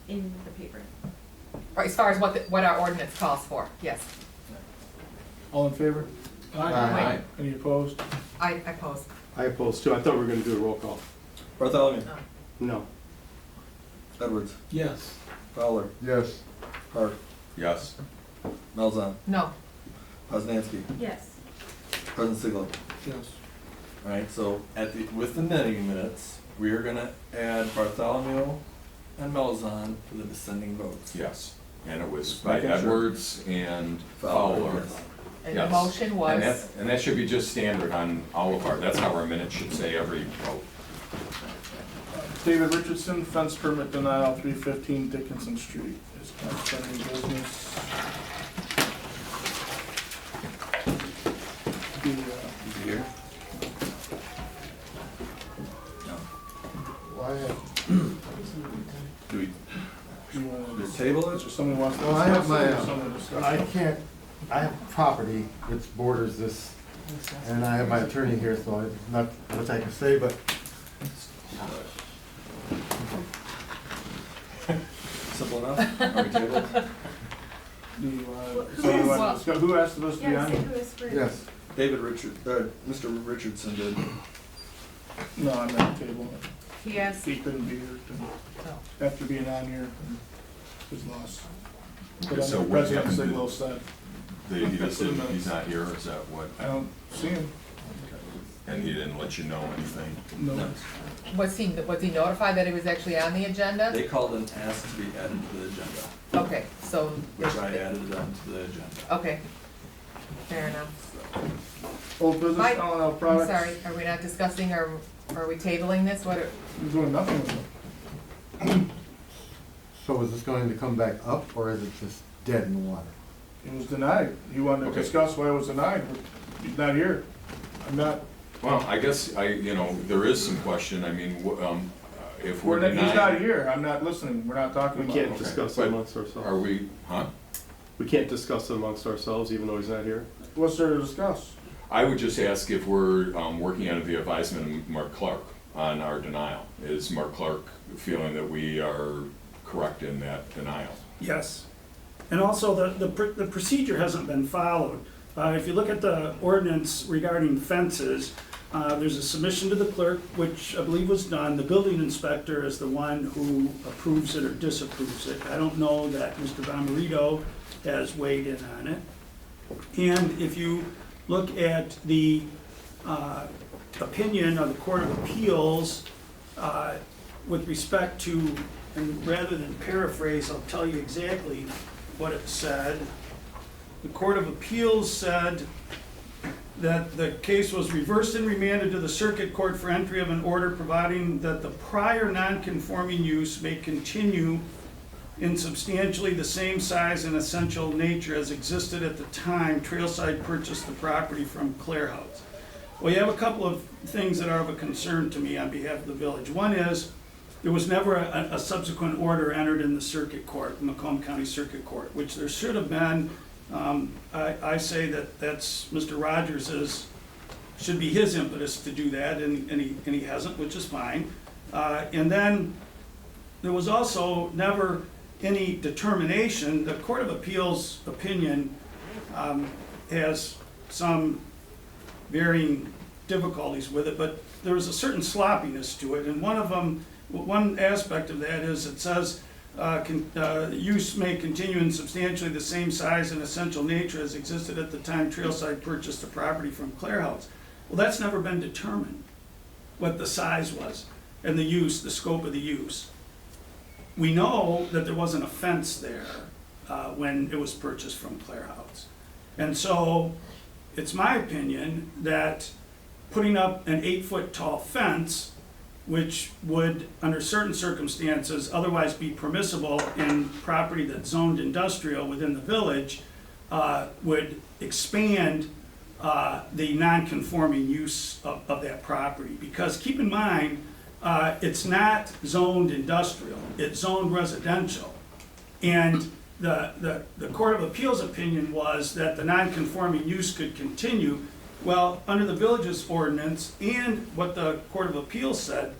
In the paper. Right, as far as what our ordinance calls for, yes. All in favor? Aye. Any opposed? I oppose. I oppose too. I thought we were gonna do a roll call. Bartholomew, No. Edwards, Yes. Fowler, Yes. Hart, Yes. Melzan, No, Poznanski, Yes. President Sigler. Yes. Alright, so with the meeting minutes, we are gonna add Bartholomew and Melzan for the descending votes. Yes. And it was by Making sure. Edwards and Fowler. Yes. and the Yes. motion was, And that should be just standard on all of our, that's how our minutes should say every vote. David Richardson, fence permit denial, 315 Dickinson Street. Is kind of pending business. The, Is he here? No. Do we, do you wanna- the table Is it? there somebody wants to Well, I have discuss it, my, or someone to discuss I it? can't, I have property which borders this, and I have my attorney here, so I, not much I can say, but Simple enough? Are we tabled? Do you Who so you is- want to discuss, who asked us to be Yes, on? who is for? yes. Mr. Richardson did. No, I'm at the table. he has, He couldn't be here, no. after being on here, his loss. But So under what President happened to- Siglo said, He just said he's not here, is that what? I don't see him. And he didn't let you know anything? No. Was he notified that he was actually on the agenda? They called and asked to be added to the agenda, Okay, so. which I added them to the agenda. Okay, fair enough. Old business, Mike, L&L I'm products. sorry, are we not discussing, or are we tabling this? We're doing nothing with it. So is this going to come back up, or is it just dead in the water? It was denied. He wanted to Okay. discuss why it was denied. He's not here. I'm not, Well, I guess there is some question, I mean, if we're he's not denying, here. I'm not listening. We're not talking We about can't it. Okay, discuss but it amongst ourselves. are we, huh? We can't discuss it amongst ourselves even though he's not here. What's there to discuss? I would just ask if we're working under the advisement of Mark Clark on our denial. Is Mark Clark feeling that we are correct in that denial? Yes. And also, the procedure hasn't been followed. If you look at the ordinance regarding fences, there's a submission to the clerk, which I believe was done. The building inspector is the one who approves it or disapproves it. I don't know that Mr. Bomarito has weighed in on it. And if you look at the opinion of the Court of Appeals with respect to, and rather than paraphrase, I'll tell you exactly what it said. The Court of Appeals said that the case was reversed and remanded to the Circuit Court for entry of an order providing that the prior non-conforming use may continue in substantially the same size and essential nature as existed at the time Trailside purchased the property from Clare House. Well, you have a couple of things that are of a concern to me on behalf of the village. One is, there was never a subsequent order entered in the Circuit Court, Macomb County Circuit Court, which there should have been. I say that's Mr. Rogers' should be his impetus to do that, and he hasn't, which is fine. And then there was also never any determination. The Court of Appeals opinion has some varying difficulties with it, but there was a certain sloppiness to it, and one aspect of that is it says use may continue in substantially the same size and essential nature as existed at the time Trailside purchased the property from Clare House. Well, that's never been determined, what the size was, and the use, the scope of the use. We know that there wasn't a fence there when it was purchased from Clare House. And so, it's my opinion that putting up an 8-foot tall fence, which would, under certain circumstances, otherwise be permissible in property that's zoned industrial within the village, would expand the non-conforming use of that property. Because keep in mind, it's not zoned industrial, it's zoned residential. And the Court of Appeals opinion was that the non-conforming use could continue. Well, under the village's ordinance and what the Court of Appeals said,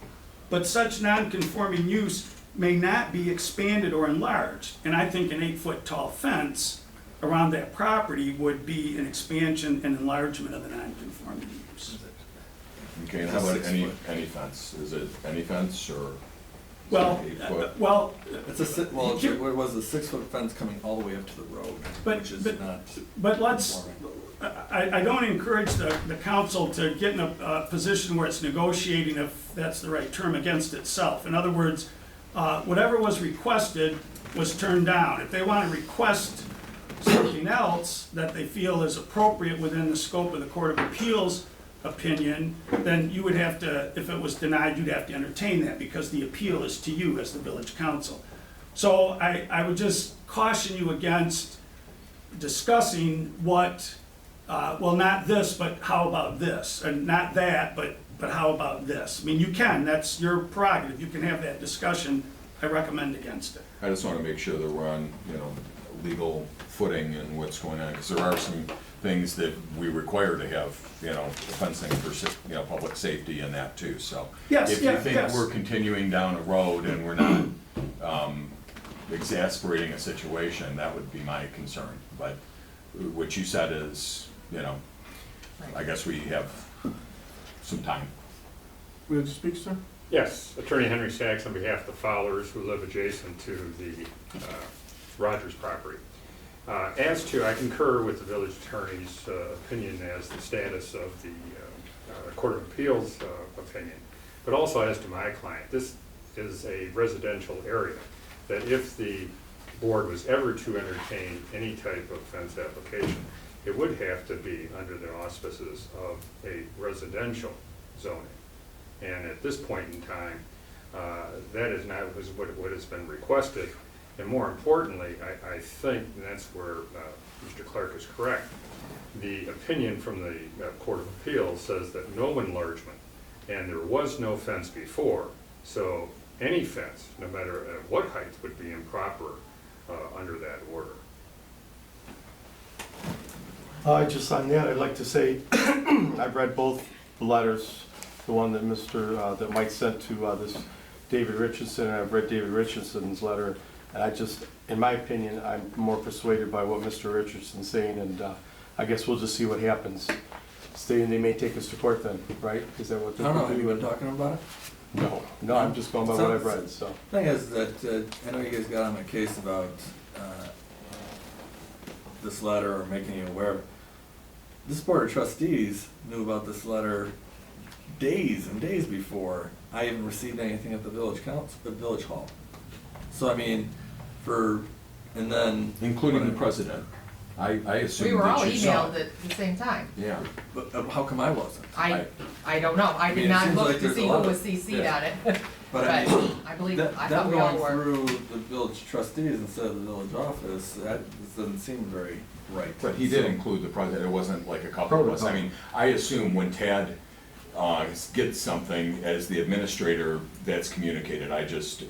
but such non-conforming use may not be expanded or enlarged. And I think an 8-foot tall fence around that property would be an expansion and enlargement of the non-conforming use. Okay, and how about any fence? Is it any fence or? Well, 8 foot? well, It's a, well, it was a 6-foot fence coming all the way up to the road, But- which is but- not. but let's, conforming. I don't encourage the council to get in a position where it's negotiating, if that's the right term, against itself. In other words, whatever was requested was turned down. If they want to request something else that they feel is appropriate within the scope of the Court of Appeals opinion, then you would have to, if it was denied, you'd have to entertain that, because the appeal is to you as the village council. So I would just caution you against discussing what, well, not this, but how about this? And not that, but how about this? I mean, you can, that's your prerogative, you can have that discussion. I recommend against it. I just want to make sure that we're on, legal footing and what's going on, because there are some things that we require to have, fencing for, public safety and that too, so. Yes, If you yeah, think yes. we're continuing down a road and we're not, exasperating a situation, that would be my concern. But what you said is, I guess we have some time. Will you speak, sir? Yes, Attorney Henry Sachs on behalf of the Fowlers who live adjacent to the Rogers property. As to, I concur with the village attorney's opinion as the status of the Court of Appeals opinion, but also as to my client. This is a residential area that if the board was ever to entertain any type of fence application, it would have to be under the auspices of a residential zoning. And at this point in time, that is not what has been requested. And more importantly, I think, and that's where Mr. Clark is correct, the opinion from the Court of Appeals says that no enlargement, and there was no fence before, so any fence, no matter at what height, would be improper under that order. Just on that, I'd like to say, I've read both the letters, the one that that Mike sent to this David Richardson, and I've read David Richardson's letter, and I just, in my opinion, I'm more persuaded by what Mr. Richardson's saying, and I guess we'll just see what happens. They may take us to court then, right? Is that what I they're don't know, have you doing? been talking about it? No, I'm just going by what I've read, so. Thing is that, I know you guys got on my case about this letter or making you aware of it. This Board of Trustees knew about this letter days and days before I even received anything at the village council, the village hall. So I mean, and then. Including the president. I assume We were all that you saw emailed it. at the same time. Yeah. But how come I wasn't? I don't know, I mean, did it not seems look like to there's see a who lot was of- CC'd yeah. on it, But but I mean, I believe, them I thought we all going were. through the village trustees instead of the village office, that doesn't seem very right. But he did So- include the president, it wasn't like a couple of us. I mean, I assume when Tad gets something as the administrator, that's communicated. I just,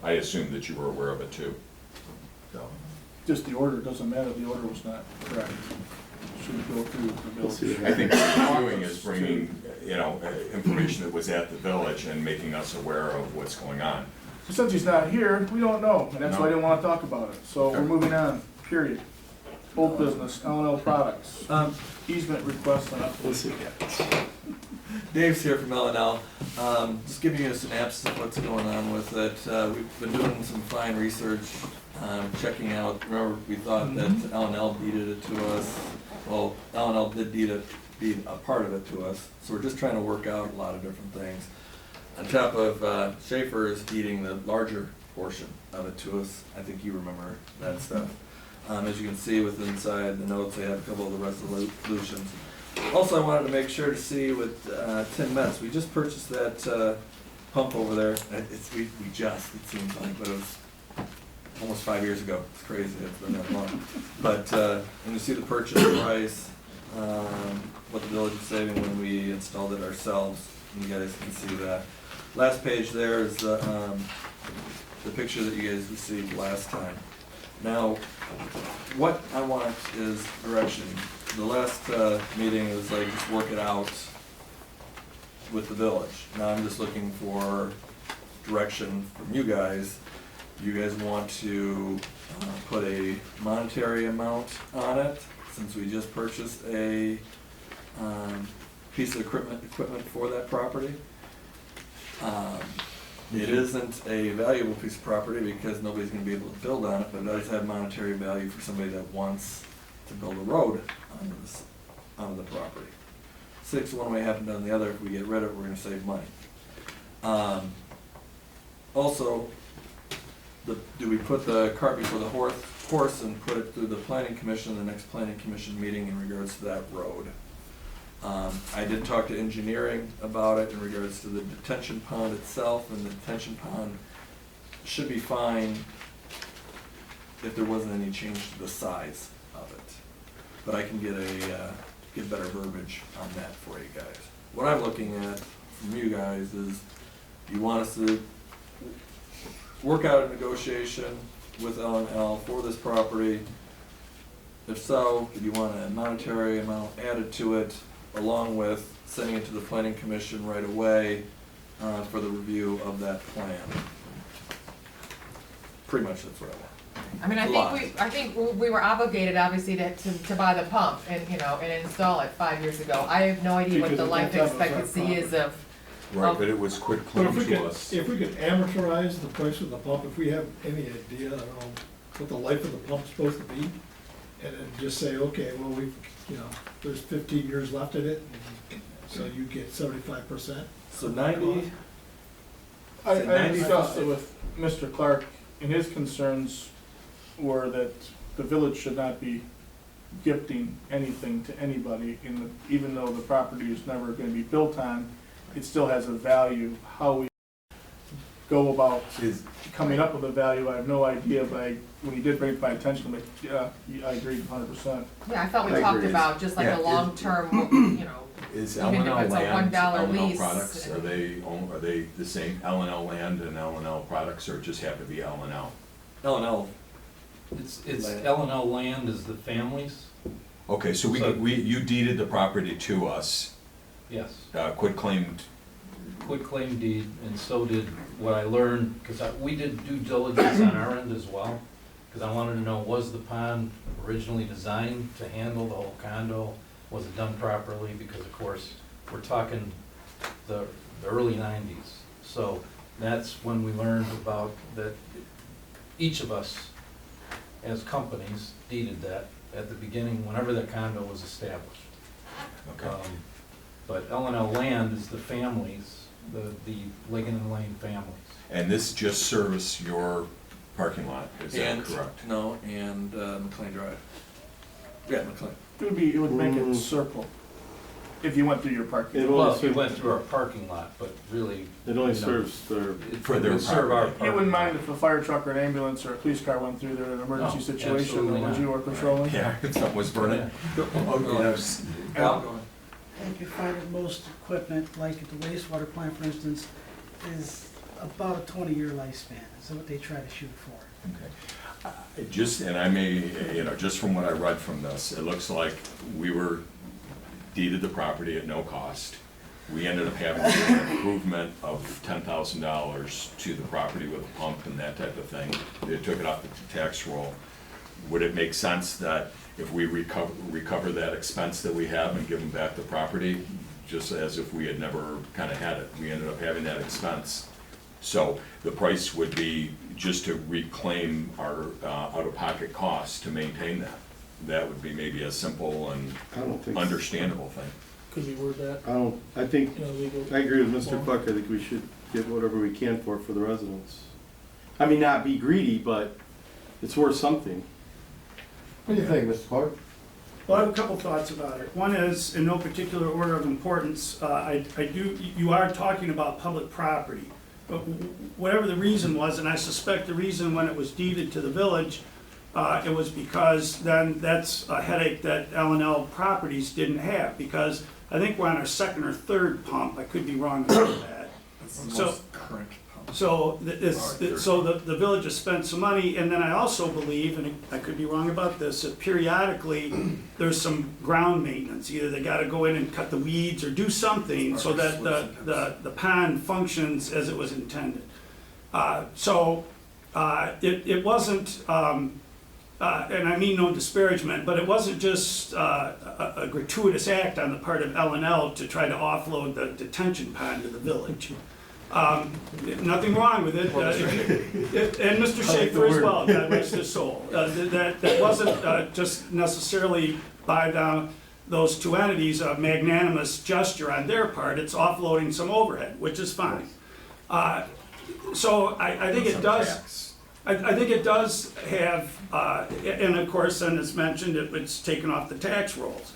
I assume that you were aware of it too. So. Just the order, doesn't matter, the order was not correct. Should go through the village. I think what you're doing is bringing, information that was at the village and making us aware of what's going on. So since he's not here, we don't know, and that's why I No. didn't wanna talk about it. So we're Okay. moving on, period. Old business, L&L Products, easement request on Let's see. Dave's here from L&L. Just giving you a synopsis of what's going on with it. We've been doing some fine research, checking out, remember, we thought that L&L deeded it to us. Well, L&L did deed a part of it to us, so we're just trying to work out a lot of different things. On top of, Schaefer is deeding the larger portion of it to us. I think you remember that stuff. As you can see with inside the notes, they have a couple of the resolutions. Also, I wanted to make sure to see with Tim Metz, we just purchased that pump over there. We just, it seems like, but it was almost 5 years ago. It's crazy, it's been that long. But, and you see the purchase price, what the village is saving when we installed it ourselves. And you guys can see that. Last page there is the picture that you guys received last time. Now, what I want is direction. The last meeting was like, just work it out with the village. Now I'm just looking for direction from you guys. You guys want to put a monetary amount on it, since we just purchased a piece of equipment for that property. It isn't a valuable piece of property because nobody's gonna be able to build on it, but it does have monetary value for somebody that wants to build a road onto the property. 6, one way, happen done the other. If we get rid of it, we're gonna save money. Also, do we put the cart before the horse and put it through the planning commission, the next planning commission meeting in regards to that road? I did talk to engineering about it in regards to the detention pond itself, and the detention pond should be fine if there wasn't any change to the size of it. But I can get better verbiage on that for you guys. What I'm looking at from you guys is, you want us to work out a negotiation with L&L for this property? If so, do you want a monetary amount added to it, along with sending it to the planning commission right away for the review of that plan? Pretty much that's what I want. I mean, I think we were obligated, obviously, to buy the pump and, and install it 5 years ago. I have no idea what the Because life that's our expectancy is of. Right, but it was quit But claim if we to could, us. if we could amortize the price of the pump, if we have any idea, I don't know, what the life of the pump's supposed to be, and then just say, okay, well, there's 15 years left in it, and so you get 75%. So 90, I Say 95. discussed it with Mr. Clark, and his concerns were that the village should not be gifting anything to anybody, even though the property is never gonna be built on, it still has a value. How we go about coming up with a value, I have no idea, but when he did bring it to my attention, I'm like, yeah, I agree 100%. Yeah, I thought we I talked agree. about just like Yeah, a long-term, Is Even if L&L it's a Land, $1 L&L lease. Products, are they the same, L&L Land and L&L Products, or just have to be L&L? L&L. It's Land. L&L Land is the families, Okay, so you deeded the property to us, yes. quit claimed, Quit claim deed, and so did what I learned, because we did due diligence on our end as well, because I wanted to know, was the pond originally designed to handle the whole condo? Was it done properly? Because of course, we're talking the early 90s. So that's when we learned about that each of us as companies deeded that at the beginning, whenever that condo was established. okay. But L&L Land is the families, the Ligon and Lane families. And this just serves your parking lot, is that correct? No, and McLean Drive. Yeah, McLean. It would make it circle if you went through your parking. It lot. only Well, we serves- went through our parking lot, but really. It only you know, serves their, For their it would serve our property. parking You wouldn't mind lot. if a fire truck or an ambulance or a police car went through there in an emergency No, situation, absolutely would not. you, or patrolling? Yeah, if something was burning. Okay, yes. Al, go ahead. I think you find that most equipment, like at the wastewater plant, for instance, is about a 20-year lifespan. Is that what they try to shoot for? Okay. Just, and I may, just from what I read from this, it looks like we were deeded the property at no cost. We ended up having to do an improvement of $10,000 to the property with a pump and that type of thing. They took it off the tax roll. Would it make sense that if we recover that expense that we have and give them back the property, just as if we had never kind of had it. We ended up having that expense. So the price would be just to reclaim our out-of-pocket costs to maintain that. That would be maybe a simple and I don't think. understandable thing. Could we word that I think, in a legal? I agree with Mr. form? Clark, I think we should get whatever we can for the residents. I mean, not be greedy, but it's worth something. What do you think, Mr. Clark? Well, I have a couple thoughts about it. One is, in no particular order of importance, you are talking about public property. But whatever the reason was, and I suspect the reason when it was deeded to the village, it was because then that's a headache that L&L Properties didn't have, because I think we're on our second or third pump, I could be wrong about that. That's the So- most current pump. So the village has spent some money, and then I also believe, and I could be wrong about this, that periodically there's some ground maintenance. Either they gotta go in and cut the weeds or do something so that the pond functions as it was intended. It wasn't, and I mean no disparagement, but it wasn't just a gratuitous act on the part of L&L to try to offload the detention pond to the village. Nothing wrong with it, and Mr. Schaefer as well, God rest his soul. That wasn't just necessarily by those two entities a magnanimous gesture on their part, it's offloading some overhead, which is fine. So I think it does. I think it does have, and of course, then as mentioned, it's taken off the tax rolls.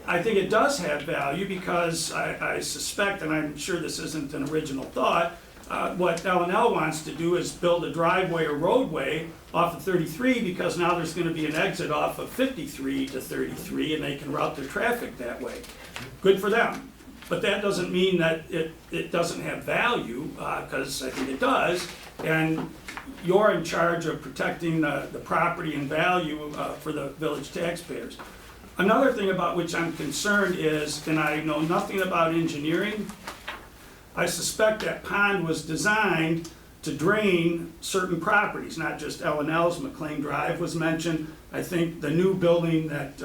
I think it does have value because I suspect, and I'm sure this isn't an original thought, what L&L wants to do is build a driveway or roadway off of 33 because now there's going to be an exit off of 53 to 33 and they can route their traffic that way. Good for them. But that doesn't mean that it doesn't have value, because I think it does. And you're in charge of protecting the property and value for the village taxpayers. Another thing about which I'm concerned is, and I know nothing about engineering, I suspect that pond was designed to drain certain properties, not just L&L's. McLean Drive was mentioned. I think the new building that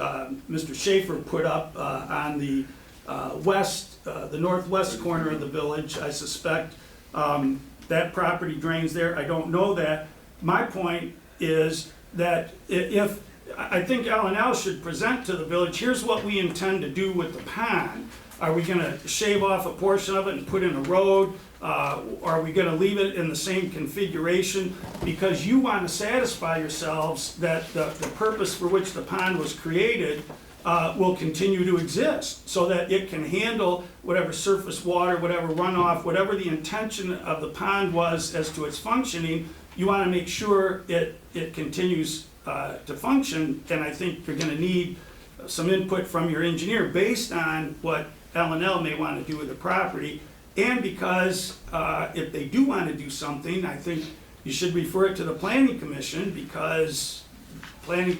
Mr. Schaefer put up on the the northwest corner of the village, I suspect that property drains there. I don't know that. My point is that if I think L&L should present to the village, here's what we intend to do with the pond. Are we gonna shave off a portion of it and put in a road? Are we gonna leave it in the same configuration? Because you wanna satisfy yourselves that the purpose for which the pond was created will continue to exist, so that it can handle whatever surface water, whatever runoff, whatever the intention of the pond was as to its functioning. You wanna make sure it continues to function, and I think you're gonna need some input from your engineer based on what L&L may want to do with the property, and because if they do want to do something, I think you should refer it to the planning commission, because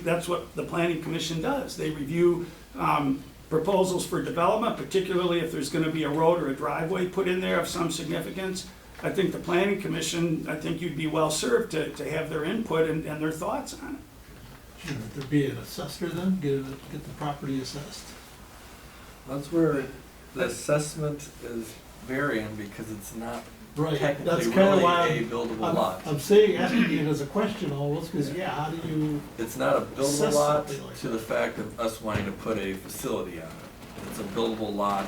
that's what the planning commission does. They review proposals for development, particularly if there's going to be a road or a driveway put in there of some significance. I think the planning commission, I think you'd be well served to have their input and their thoughts on it. Shouldn't there be an assessor then, get the property assessed? That's where the assessment is varying because it's not Right, that's technically kind of really why a buildable lot. I'm saying, asking you as a question almost, because yeah, how do you, It's not a buildable Assess lot something like to that. the fact of us wanting to put a facility on it. It's a buildable lot.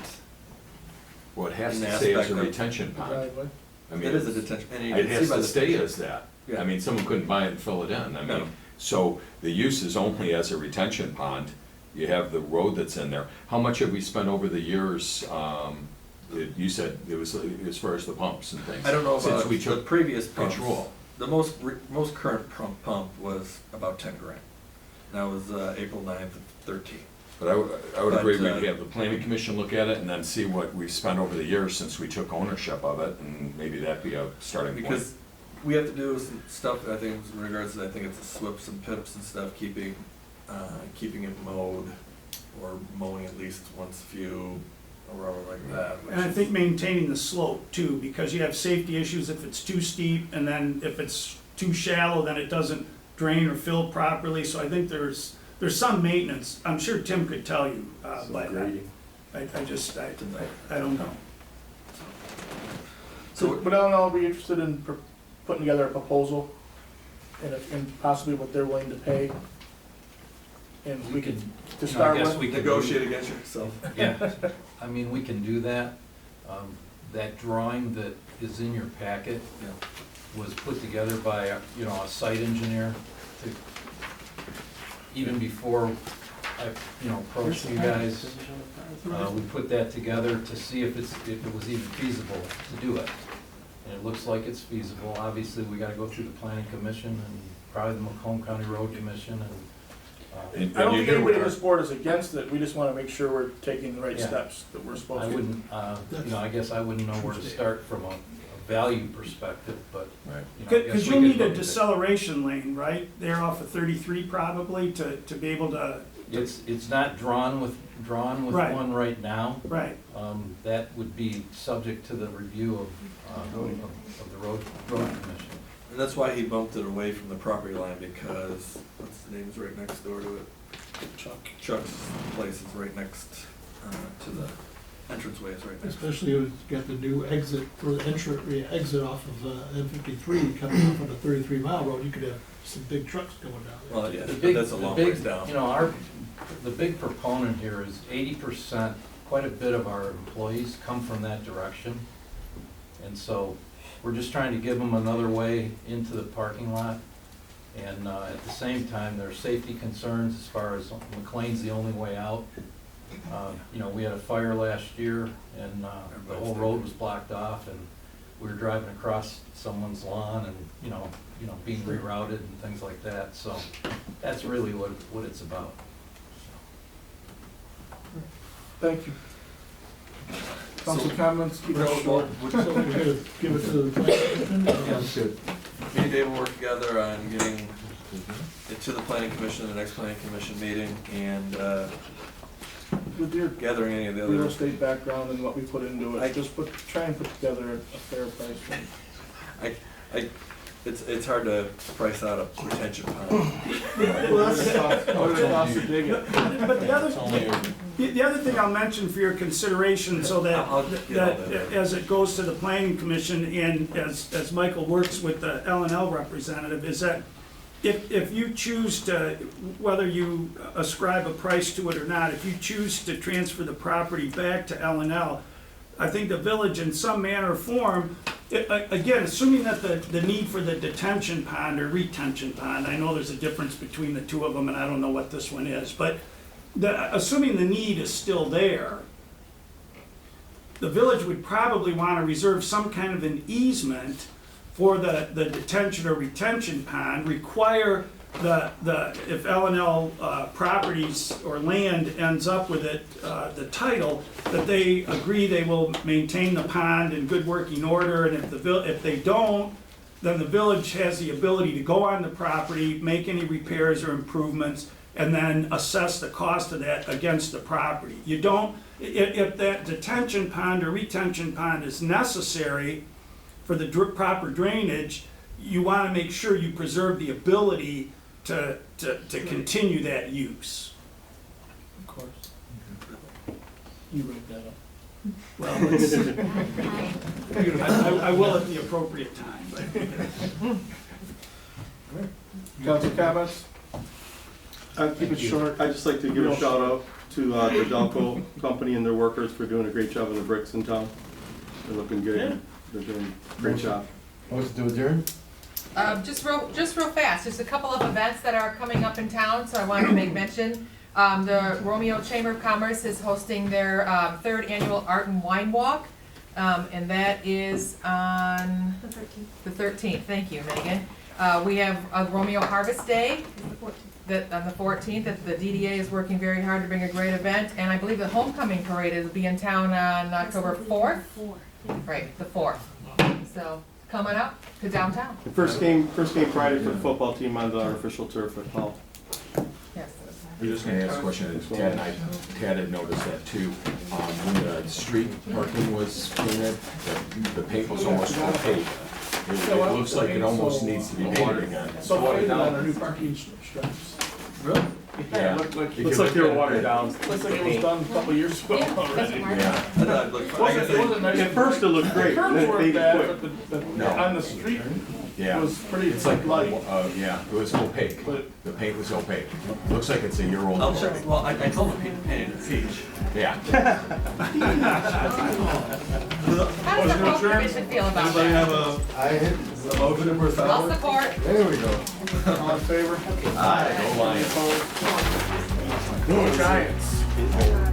Well, it has In the to stay as aspect a of- retention pond. Driveway. I mean, It is a detention, and you it can see has by to the stay picture. as that. Yeah. I mean, someone couldn't buy it and fill it in. I No. mean, so the use is only as a retention pond. You have the road that's in there. How much have we spent over the years? You said it was as far as the pumps and things. I don't know Since about we the took previous pumps. control. The most current pump was about 10 grand. That was April 9th of 13. But I would But, agree, we uh, could have the planning commission look at it and then see what we've spent over the years since we took ownership of it, and maybe that'd be a starting point. Because we have to do some stuff, I think, in regards to, I think it's the swips and pips and stuff, keeping it mowed, or mowing at least once a few, or whatever like that. which And I is- think maintaining the slope too, because you have safety issues if it's too steep, and then if it's too shallow, then it doesn't drain or fill properly, so I think there's some maintenance. I'm sure Tim could tell you, but I don't know. So, but I'll be interested in putting together a proposal and possibly what they're willing to pay. And we could, to start I guess with, we can Negotiate against yourself. Yeah, I mean, we can do that. That drawing that is in your packet was put together by, a site engineer to, even before I, approached you guys. We put that together to see if it was even feasible to do it. And it looks like it's feasible. Obviously, we gotta go through the planning commission and probably the Macomb County Road Commission and, I don't think anybody in this board is against it, we just wanna make sure we're taking the right Yeah. steps that we're supposed I to. wouldn't, I guess I wouldn't know where to start from a value perspective, but, Right. I guess Because we you'll could need a look at it. deceleration lane, right? There off of 33 probably to be able to, It's not drawn with Right. one right now. right. That would be subject to the review of the road commission. And that's why he bumped it away from the property line, because, what's the name's right next door to it? Chuck's place is right next, to the entranceway is right next. Especially if it's got the new exit, or the exit off of M53 coming up on the 33-mile road, you could have some big trucks going down there. Well, yeah, The but big- that's a the long big- ways down. The big proponent here is 80%, quite a bit of our employees come from that direction. And so we're just trying to give them another way into the parking lot. And at the same time, there are safety concerns as far as McLean's the only way out. We had a fire last year and the whole road was blocked off and we were driving across someone's lawn and, being rerouted and things like that. So that's really what it's about. Thank you. Council comments, keep it short. So we're gonna give it to the planning commission? Sounds good. Me and Dave will work together on getting it to the planning commission, the next planning commission meeting, and With your gathering any of the real other. estate background and what we put into it, just try and put together a fair price range. It's hard to price out a retention pond. What does it cost to dig it? But the other thing I'll mention for your consideration, so I'll that get all that. as it goes to the planning commission and as Michael works with the L&L representative, is that if you choose to, whether you ascribe a price to it or not, if you choose to transfer the property back to L&L, I think the village in some manner or form, again, assuming that the need for the detention pond or retention pond, I know there's a difference between the two of them and I don't know what this one is, but assuming the need is still there, the village would probably want to reserve some kind of an easement for the detention or retention pond, require if L&L properties or land ends up with it, the title, that they agree they will maintain the pond in good working order, and if they don't, then the village has the ability to go on the property, make any repairs or improvements, and then assess the cost of that against the property. You don't, if that detention pond or retention pond is necessary for the proper drainage, you want to make sure you preserve the ability to continue that use. Of course. You wrote that up. Well, I will at the appropriate time. Council comments? Keep it short. I'd just like to give a shout out to the Delco company and their workers for doing a great job on the bricks in town. They're looking good. They're doing a great job. Motion to adjourn? Just real fast, just a couple of events that are coming up in town, so I wanted to make mention. The Romeo Chamber of Commerce is hosting their third annual Art and Wine Walk, and that is on the 13th. Thank you, Megan. We have a Romeo Harvest Day on the 14th. That the DDA is working very hard to bring a great event, and I believe the homecoming parade will be in town on October 4th. Right, the 4th. So coming up to downtown. The first game Friday for the football team on the artificial turf at Paul. Yes. I'm just gonna ask a question, Tad had noticed that too. When the street parking was painted, the paint was almost opaque. It looks like it almost needs to be painted again. So faded on our new parking stripes. Really? Yeah. Looks like they were watered down. Looks like it was done a couple years ago already. Yeah. I thought it looked fine. It wasn't nice. At first it looked The great, and curbs then weren't they bad, quit. but No. on the street, it Yeah. was pretty It's like, light. yeah, it was opaque. But- The paint was opaque. Looks like it's a year-old. Oh, sure. Well, I told him he painted it peach. Yeah. How does the road commission feel about Anybody that? have I hit, a motion for I'll salary? support. there we go. All in favor? Aye. Go Lions. Go Giants.